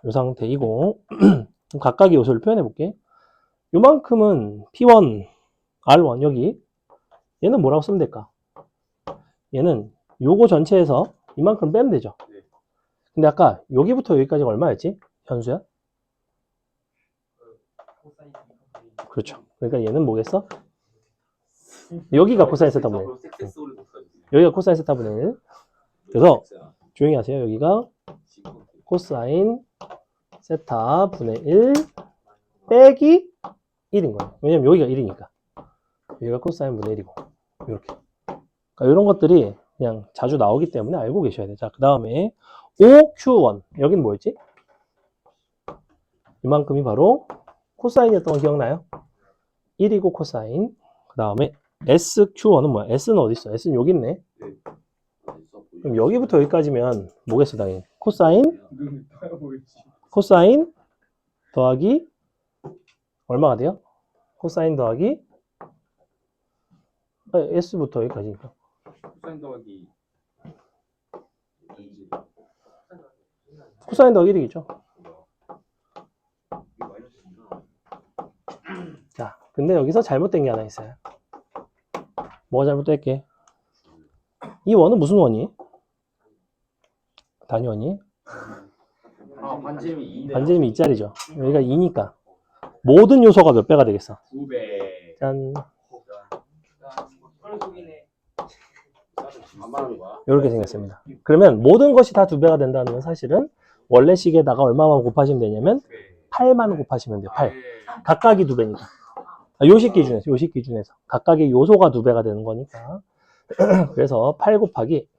이 상태이고 각각의 요소를 표현해 볼게. 요만큼은 P1 R1 여기 얘는 뭐라고 쓰면 될까? 얘는 요거 전체에서 이만큼 빼면 되죠. 근데 아까 여기부터 여기까지가 얼마였지? 현수야? 그렇죠. 그러니까 얘는 뭐겠어? 여기가 코사인 세타분의 1. 여기가 코사인 세타분의 1. 그래서 조용히 하세요. 여기가 코사인 세타분의 1 빼기 1인 거예요. 왜냐면 여기가 1이니까. 여기가 코사인 분의 1이고. 이렇게. 그러니까 이런 것들이 그냥 자주 나오기 때문에 알고 계셔야 돼요. 자, 그 다음에 OQ1. 여긴 뭐였지? 이만큼이 바로 코사인이었던 거 기억나요? 1이고 코사인. 그 다음에 SQ1은 뭐야? S는 어디 있어? S는 여기 있네. 그럼 여기부터 여기까지면 뭐겠어, 당연히? 코사인, 눈이 떠야 보이지. 코사인 더하기 얼마가 돼요? 코사인 더하기 S부터 여기까지니까. 코사인 더하기 코사인 더하기 1이겠죠? 자, 근데 여기서 잘못된 게 하나 있어요. 뭐가 잘못됐게? 이 원은 무슨 원이? 단위원이? 아 반지름이 2인데 반지름이 2짜리죠. 여기가 2니까 모든 요소가 몇 배가 되겠어? 2배. 짠. 헐속이네. 반말하는 거야? 이렇게 생겼습니다. 그러면 모든 것이 다 2배가 된다는 건 사실은 원래 식에다가 얼마만 곱하시면 되냐면 8만 곱하시면 돼요. 8. 각각이 2배니까. 요식 기준에서. 각각의 요소가 2배가 되는 거니까. 그래서 8 곱하기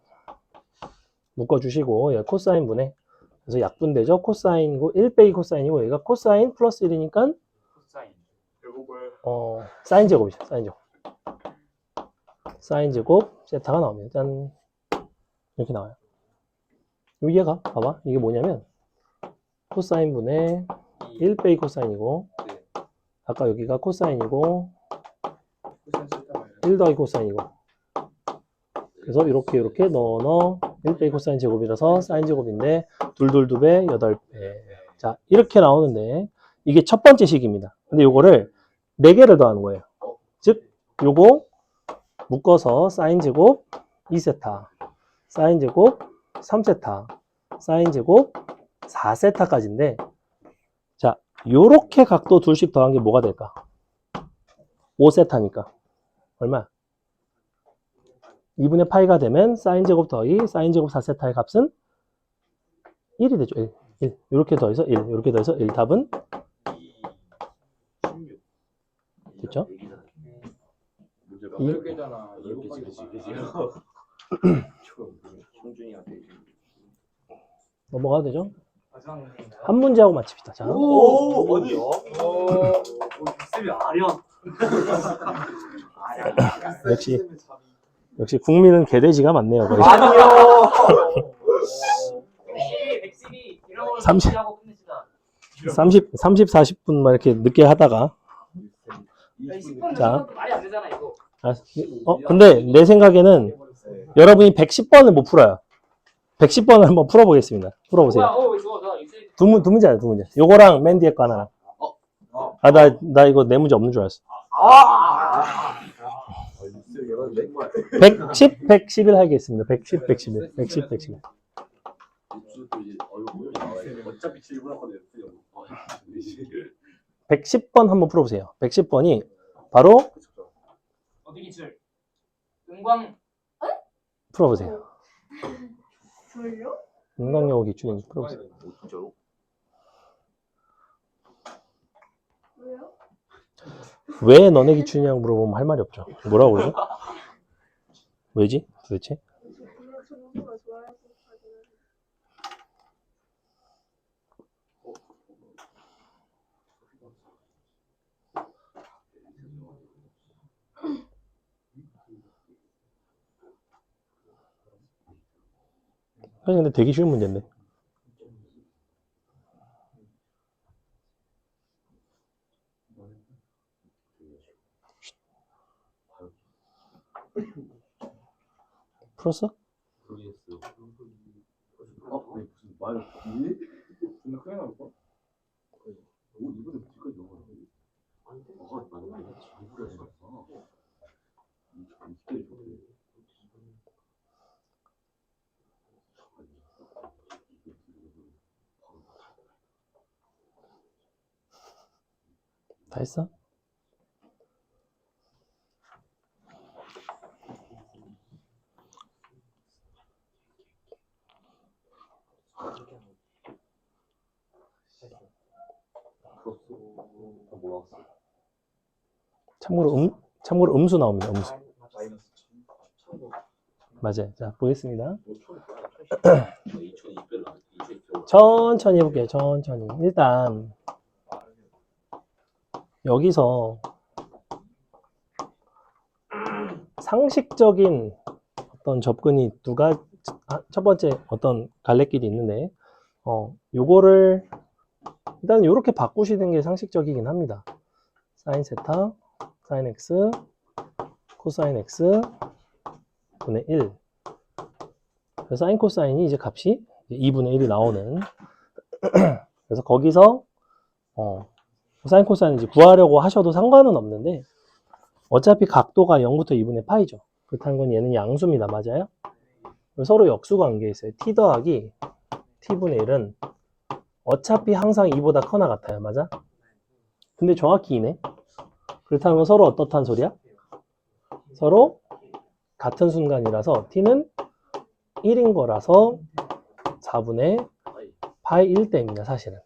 묶어주시고, 얘 코사인 분해. 그래서 약분되죠. 코사인이고, 1 빼기 코사인이고, 얘가 코사인 플러스 1이니까, 코사인. 결국을 사인 제곱이죠. 사인 제곱. 사인 제곱, 세타가 나옵니다. 짠. 이렇게 나와요. 얘가, 봐봐. 이게 뭐냐면, 코사인 분해 1 빼기 코사인이고, 아까 여기가 코사인이고, 코사인 쓸까 말이야. 1 더하기 코사인이고. 그래서 이렇게 1 빼기 코사인 제곱이라서 사인 제곱인데, 2배, 8배. 자, 이렇게 나오는데, 이게 첫 번째 식입니다. 근데 요거를 4개를 더하는 거예요. 즉, 요거 묶어서 사인 제곱 2세타, 사인 제곱 3세타, 사인 제곱 4세타까지인데, 자, 요렇게 각도 둘씩 더한 게 뭐가 될까? 5세타니까. 얼마? 2분의 파이가 되면 사인 제곱 더하기 사인 제곱 4세타의 값은 1이 되죠. 1. 1. 이렇게 더해서 1. 이렇게 더해서 1. 답은? 됐죠? 몇 개잖아. 넘어가도 되죠? 마지막 한 문제하고 마칩시다. 자, 오, 아니요. 쌤이 아련. 역시 국민은 개돼지가 많네요. 거의. 아니요. 112 이런 걸 30. 하고 끝내시다. 30, 40분만 이렇게 늦게 하다가. 10분 자. 정도 말이 안 되잖아 이거. 근데 내 생각에는 여러분이 110번을 못 풀어요. 110번을 한번 풀어보겠습니다. 풀어보세요. 뭐야? 이거 나 익셀 두 문제야, 두 문제. 요거랑 맨 뒤에 거 하나랑. 나 이거 내 문제 없는 줄 알았어. 110, 111 하겠습니다. 110, 111. 110, 111. 어차피 질문할 건데. 110번 한번 풀어보세요. 110번이 바로 어디 기출? 은광 풀어보세요. 졸려? 인강여고 기준이 풀어보세요. 진짜로? 왜요? 왜 너네 기준이냐고 물어보면 할 말이 없죠. 뭐라고 그러죠? 왜지? 도대체? 그냥 정보가 좋아해서 하긴 사실 근데 되게 쉬운 문제인데. 풀었어? 모르겠어요. 무슨 말? 존나 크게 나올까? 이번에 무지까지 넘어가는 거지? 나는 지구를 했었어. 다 했어? 참고로 음수 나옵니다. 음수. 맞아요. 자, 보겠습니다. 2200 나. 2200. 천천히 해볼게요. 천천히. 일단 여기서 상식적인 어떤 접근이 첫 번째 어떤 갈래길이 있는데, 요거를 일단 이렇게 바꾸시는 게 상식적이긴 합니다. 사인 세타, 사인 x, 코사인 x 분의 1. 그래서 사인 코사인이 이제 값이 2분의 1이 나오는. 그래서 거기서 사인 코사인 이제 구하려고 하셔도 상관은 없는데, 어차피 각도가 0부터 2분의 파이죠. 그렇다는 건 얘는 양수입니다. 맞아요? 서로 역수 관계에 있어요. t 더하기 t분의 1은 어차피 항상 2보다 커나 같아요. 맞아? 근데 정확히 2네. 그렇다는 건 서로 어떻다는 소리야? 서로 같은 순간이라서 t는 1인 거라서 4분의 파이 1대입니다. 사실은.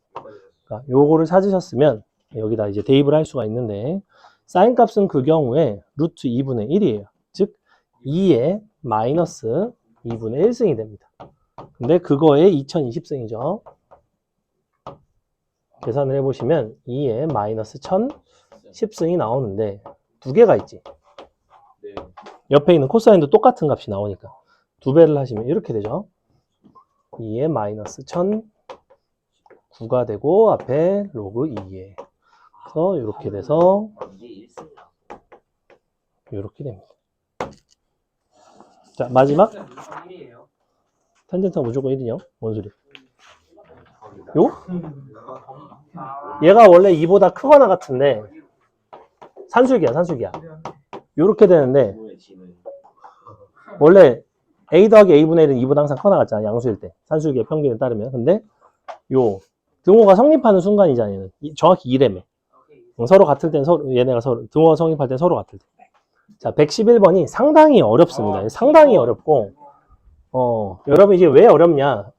그러니까 요거를 찾으셨으면 여기다 이제 대입을 할 수가 있는데, 사인 값은 그 경우에 루트 2분의 1이에요. 즉 2의 마이너스 2분의 1승이 됩니다. 근데 그거에 2020승이죠. 계산을 해보시면 2의 마이너스 1010승이 나오는데 두 개가 있지. 네. 옆에 있는 코사인도 똑같은 값이 나오니까 두 배를 하시면 이렇게 되죠. 2의 마이너스 1009가 되고 앞에 로그 2에 그래서 이렇게 돼서 이게 1승이야. 이렇게 됩니다. 자, 마지막 탄젠트가 무조건 1이요. 뭔 소리? 요? 얘가 원래 2보다 크거나 같은데 산술기야, 산술기야. 요렇게 되는데 원래 a 더하기 a분의 1은 2보다 항상 커나 같잖아. 양수일 때. 산술기의 평균에 따르면. 근데 요 등호가 성립하는 순간이잖아. 얘는 정확히 2래매. 서로 같을 땐 서로 얘네가 서로 등호가 성립할 땐 서로 같을 때. 자, 111번이 상당히 어렵습니다. 상당히 어렵고 여러분 이게 왜 어렵냐?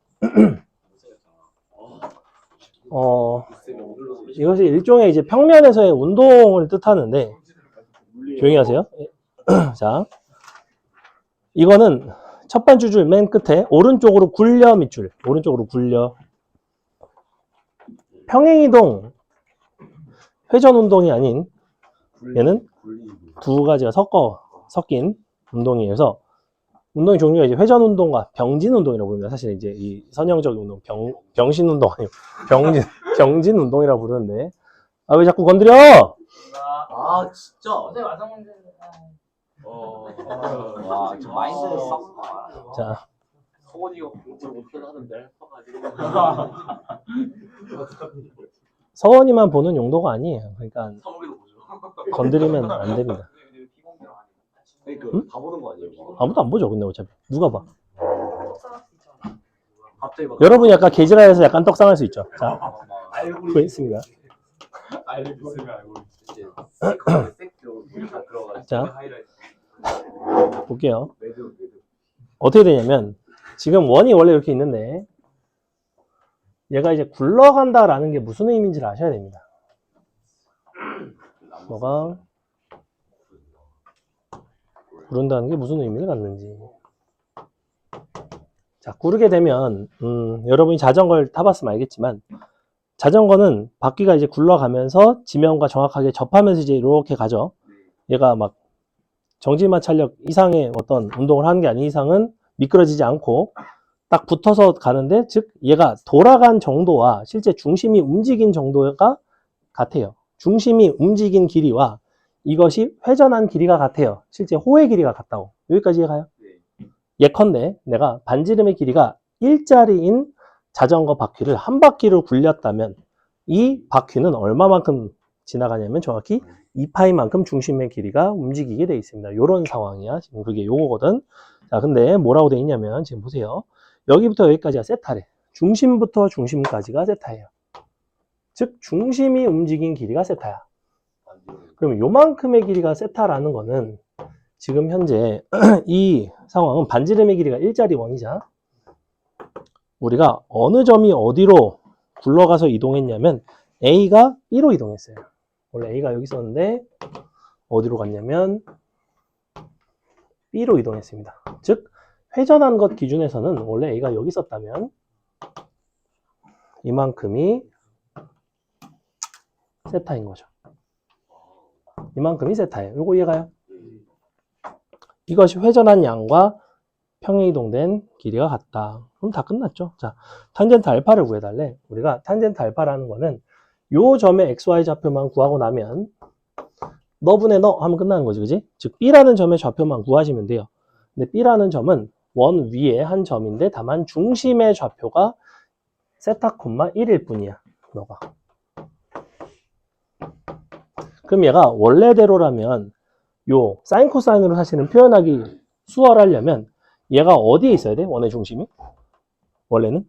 이것이 일종의 이제 평면에서의 운동을 뜻하는데 조용히 하세요. 자, 이거는 첫 번째 줄 맨 끝에 오른쪽으로 굴려 밑줄, 오른쪽으로 굴려. 평행이동, 회전 운동이 아닌 얘는 두 가지가 섞인 운동이어서 운동의 종류가 이제 회전 운동과 병진 운동이라고 부릅니다. 사실 이제 이 선형적인 운동, 병신 운동 아니고 병진 운동이라고 부르는데 아 왜 자꾸 건드려? 아 진짜. 어제 완성 문제. 와, 저 마인드 썩. 자, 서원이가 공부 못하게 하는데. 서원이만 보는 용도가 아니에요. 그러니까 사무기도 보죠. 건드리면 안 됩니다. 그 다 보는 거 아니에요? 아무도 안 보죠. 근데 어차피 누가 봐? 갑자기 막. 여러분이 약간 개지랄해서 약간 떡상할 수 있죠. 자, 보겠습니다. 알고 있으면 알고 이제 색으로 다 들어가. 자, 볼게요. 어떻게 되냐면 지금 원이 원래 이렇게 있는데 얘가 이제 굴러간다라는 게 무슨 의미인지를 아셔야 됩니다. 뭐가 구른다는 게 무슨 의미를 갖는지. 자, 구르게 되면 여러분이 자전거를 타봤으면 알겠지만 자전거는 바퀴가 이제 굴러가면서 지면과 정확하게 접하면서 이제 이렇게 가죠. 얘가 막 정지마찰력 이상의 어떤 운동을 하는 게 아닌 이상은 미끄러지지 않고 딱 붙어서 가는데, 즉 얘가 돌아간 정도와 실제 중심이 움직인 정도가 같아요. 중심이 움직인 길이와 이것이 회전한 길이가 같아요. 실제 호의 길이가 같다고. 여기까지 가요? 예컨대 내가 반지름의 길이가 1짜리인 자전거 바퀴를 한 바퀴를 굴렸다면 이 바퀴는 얼마만큼 지나가냐면 정확히 2파이만큼 중심의 길이가 움직이게 돼 있습니다. 이런 상황이야. 지금 그게 요거거든. 자, 근데 뭐라고 돼 있냐면 지금 보세요. 여기부터 여기까지가 세타래. 중심부터 중심까지가 세타예요. 즉 중심이 움직인 길이가 세타야. 그럼 요만큼의 길이가 세타라는 거는 지금 현재 이 상황은 반지름의 길이가 1짜리 원이자 우리가 어느 점이 어디로 굴러가서 이동했냐면 A가 B로 이동했어요. 원래 A가 여기 있었는데 어디로 갔냐면 B로 이동했습니다. 즉 회전한 것 기준에서는 원래 A가 여기 있었다면 이만큼이 세타인 거죠. 이만큼이 세타예요. 요거 이해가요? 이것이 회전한 양과 평행이동된 길이가 같다. 그럼 다 끝났죠. 자, 탄젠트 알파를 구해달래. 우리가 탄젠트 알파라는 거는 요 점의 XY 좌표만 구하고 나면 너분의 너 하면 끝나는 거지, 그지? 즉 B라는 점의 좌표만 구하시면 돼요. 근데 B라는 점은 원 위에 한 점인데 다만 중심의 좌표가 세타 콤마 1일 뿐이야. 너가. 그럼 얘가 원래대로라면 요 사인 코사인으로 사실은 표현하기 수월하려면 얘가 어디에 있어야 돼? 원의 중심이? 원래는?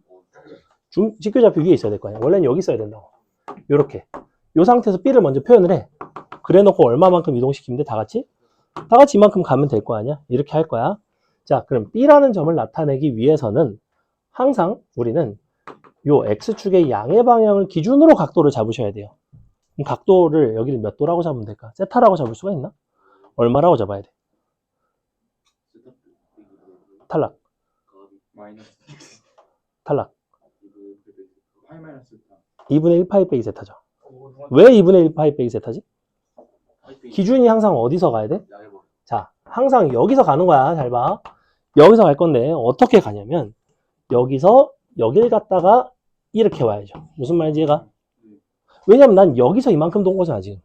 직교좌표 위에 있어야 될 거 아니야. 원래는 여기 있어야 된다고. 요렇게. 요 상태에서 B를 먼저 표현을 해. 그래 놓고 얼마만큼 이동시키면 돼? 다 같이? 다 같이 이만큼 가면 될 거 아니야? 이렇게 할 거야. 자, 그럼 B라는 점을 나타내기 위해서는 항상 우리는 요 X축의 양의 방향을 기준으로 각도를 잡으셔야 돼요. 그럼 각도를 여기를 몇 도라고 잡으면 될까? 세타라고 잡을 수가 있나? 얼마라고 잡아야 돼? 탈락. 마이너스 탈락. 파이 마이너스 2분의 1 파이 빼기 세타죠. 왜 2분의 1 파이 빼기 세타지? 기준이 항상 어디서 가야 돼? 자, 항상 여기서 가는 거야. 잘 봐. 여기서 갈 건데 어떻게 가냐면 여기서 여길 갔다가 이렇게 와야죠. 무슨 말인지 얘가? 왜냐면 난 여기서 이만큼 돈 거잖아 지금.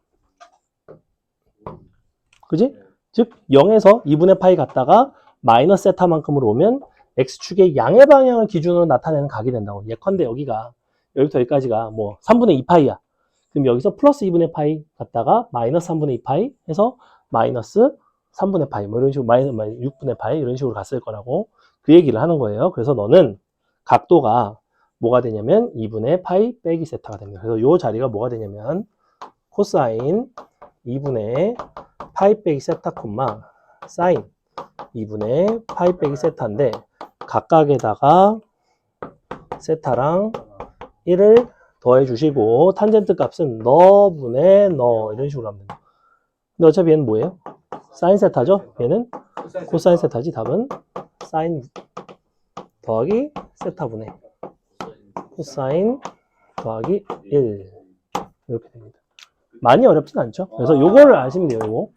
그지? 즉 0에서 2분의 파이 갔다가 마이너스 세타만큼으로 오면 X축의 양의 방향을 기준으로 나타내는 각이 된다고. 예컨대 여기가 여기부터 여기까지가 뭐 3분의 2파이야. 그럼 여기서 플러스 2분의 파이 갔다가 마이너스 3분의 2파이 해서 마이너스 3분의 파이 뭐 이런 식으로 마이너스 6분의 파이 이런 식으로 갔을 거라고 그 얘기를 하는 거예요. 그래서 너는 각도가 뭐가 되냐면 2분의 파이 빼기 세타가 됩니다. 그래서 요 자리가 뭐가 되냐면 코사인 2분의 파이 빼기 세타 콤마 사인 2분의 파이 빼기 세타인데 각각에다가 세타랑 1을 더해 주시고 탄젠트 값은 너분의 너 이런 식으로 하면 됩니다. 근데 어차피 얘는 뭐예요? 사인 세타죠? 얘는 코사인 세타지. 답은 사인 더하기 세타분의 코사인 더하기 1 이렇게 됩니다. 많이 어렵진 않죠? 그래서 요거를 아시면 돼요.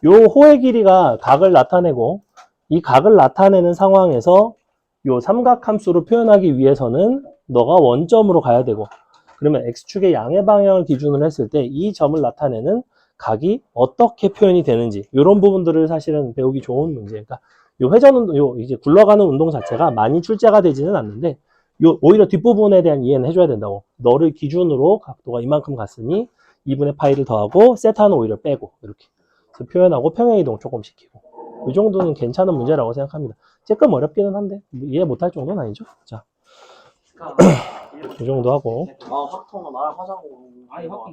요 호의 길이가 각을 나타내고 이 각을 나타내는 상황에서 요 삼각함수로 표현하기 위해서는 너가 원점으로 가야 되고 그러면 X축의 양의 방향을 기준으로 했을 때 이 점을 나타내는 각이 어떻게 표현이 되는지 이런 부분들을 사실은 배우기 좋은 문제. 그러니까 요 회전 운동, 요 이제 굴러가는 운동 자체가 많이 출제가 되지는 않는데 요 오히려 뒷부분에 대한 이해는 해줘야 된다고. 너를 기준으로 각도가 이만큼 갔으니 2분의 파이를 더하고 세타는 오히려 빼고 이렇게 그래서 표현하고 평행이동 조금 시키고 이 정도는 괜찮은 문제라고 생각합니다. 조금 어렵기는 한데 이해 못할 정도는 아니죠. 자, 이 정도 하고 아, 확통은 나랑 하자고. 아니 확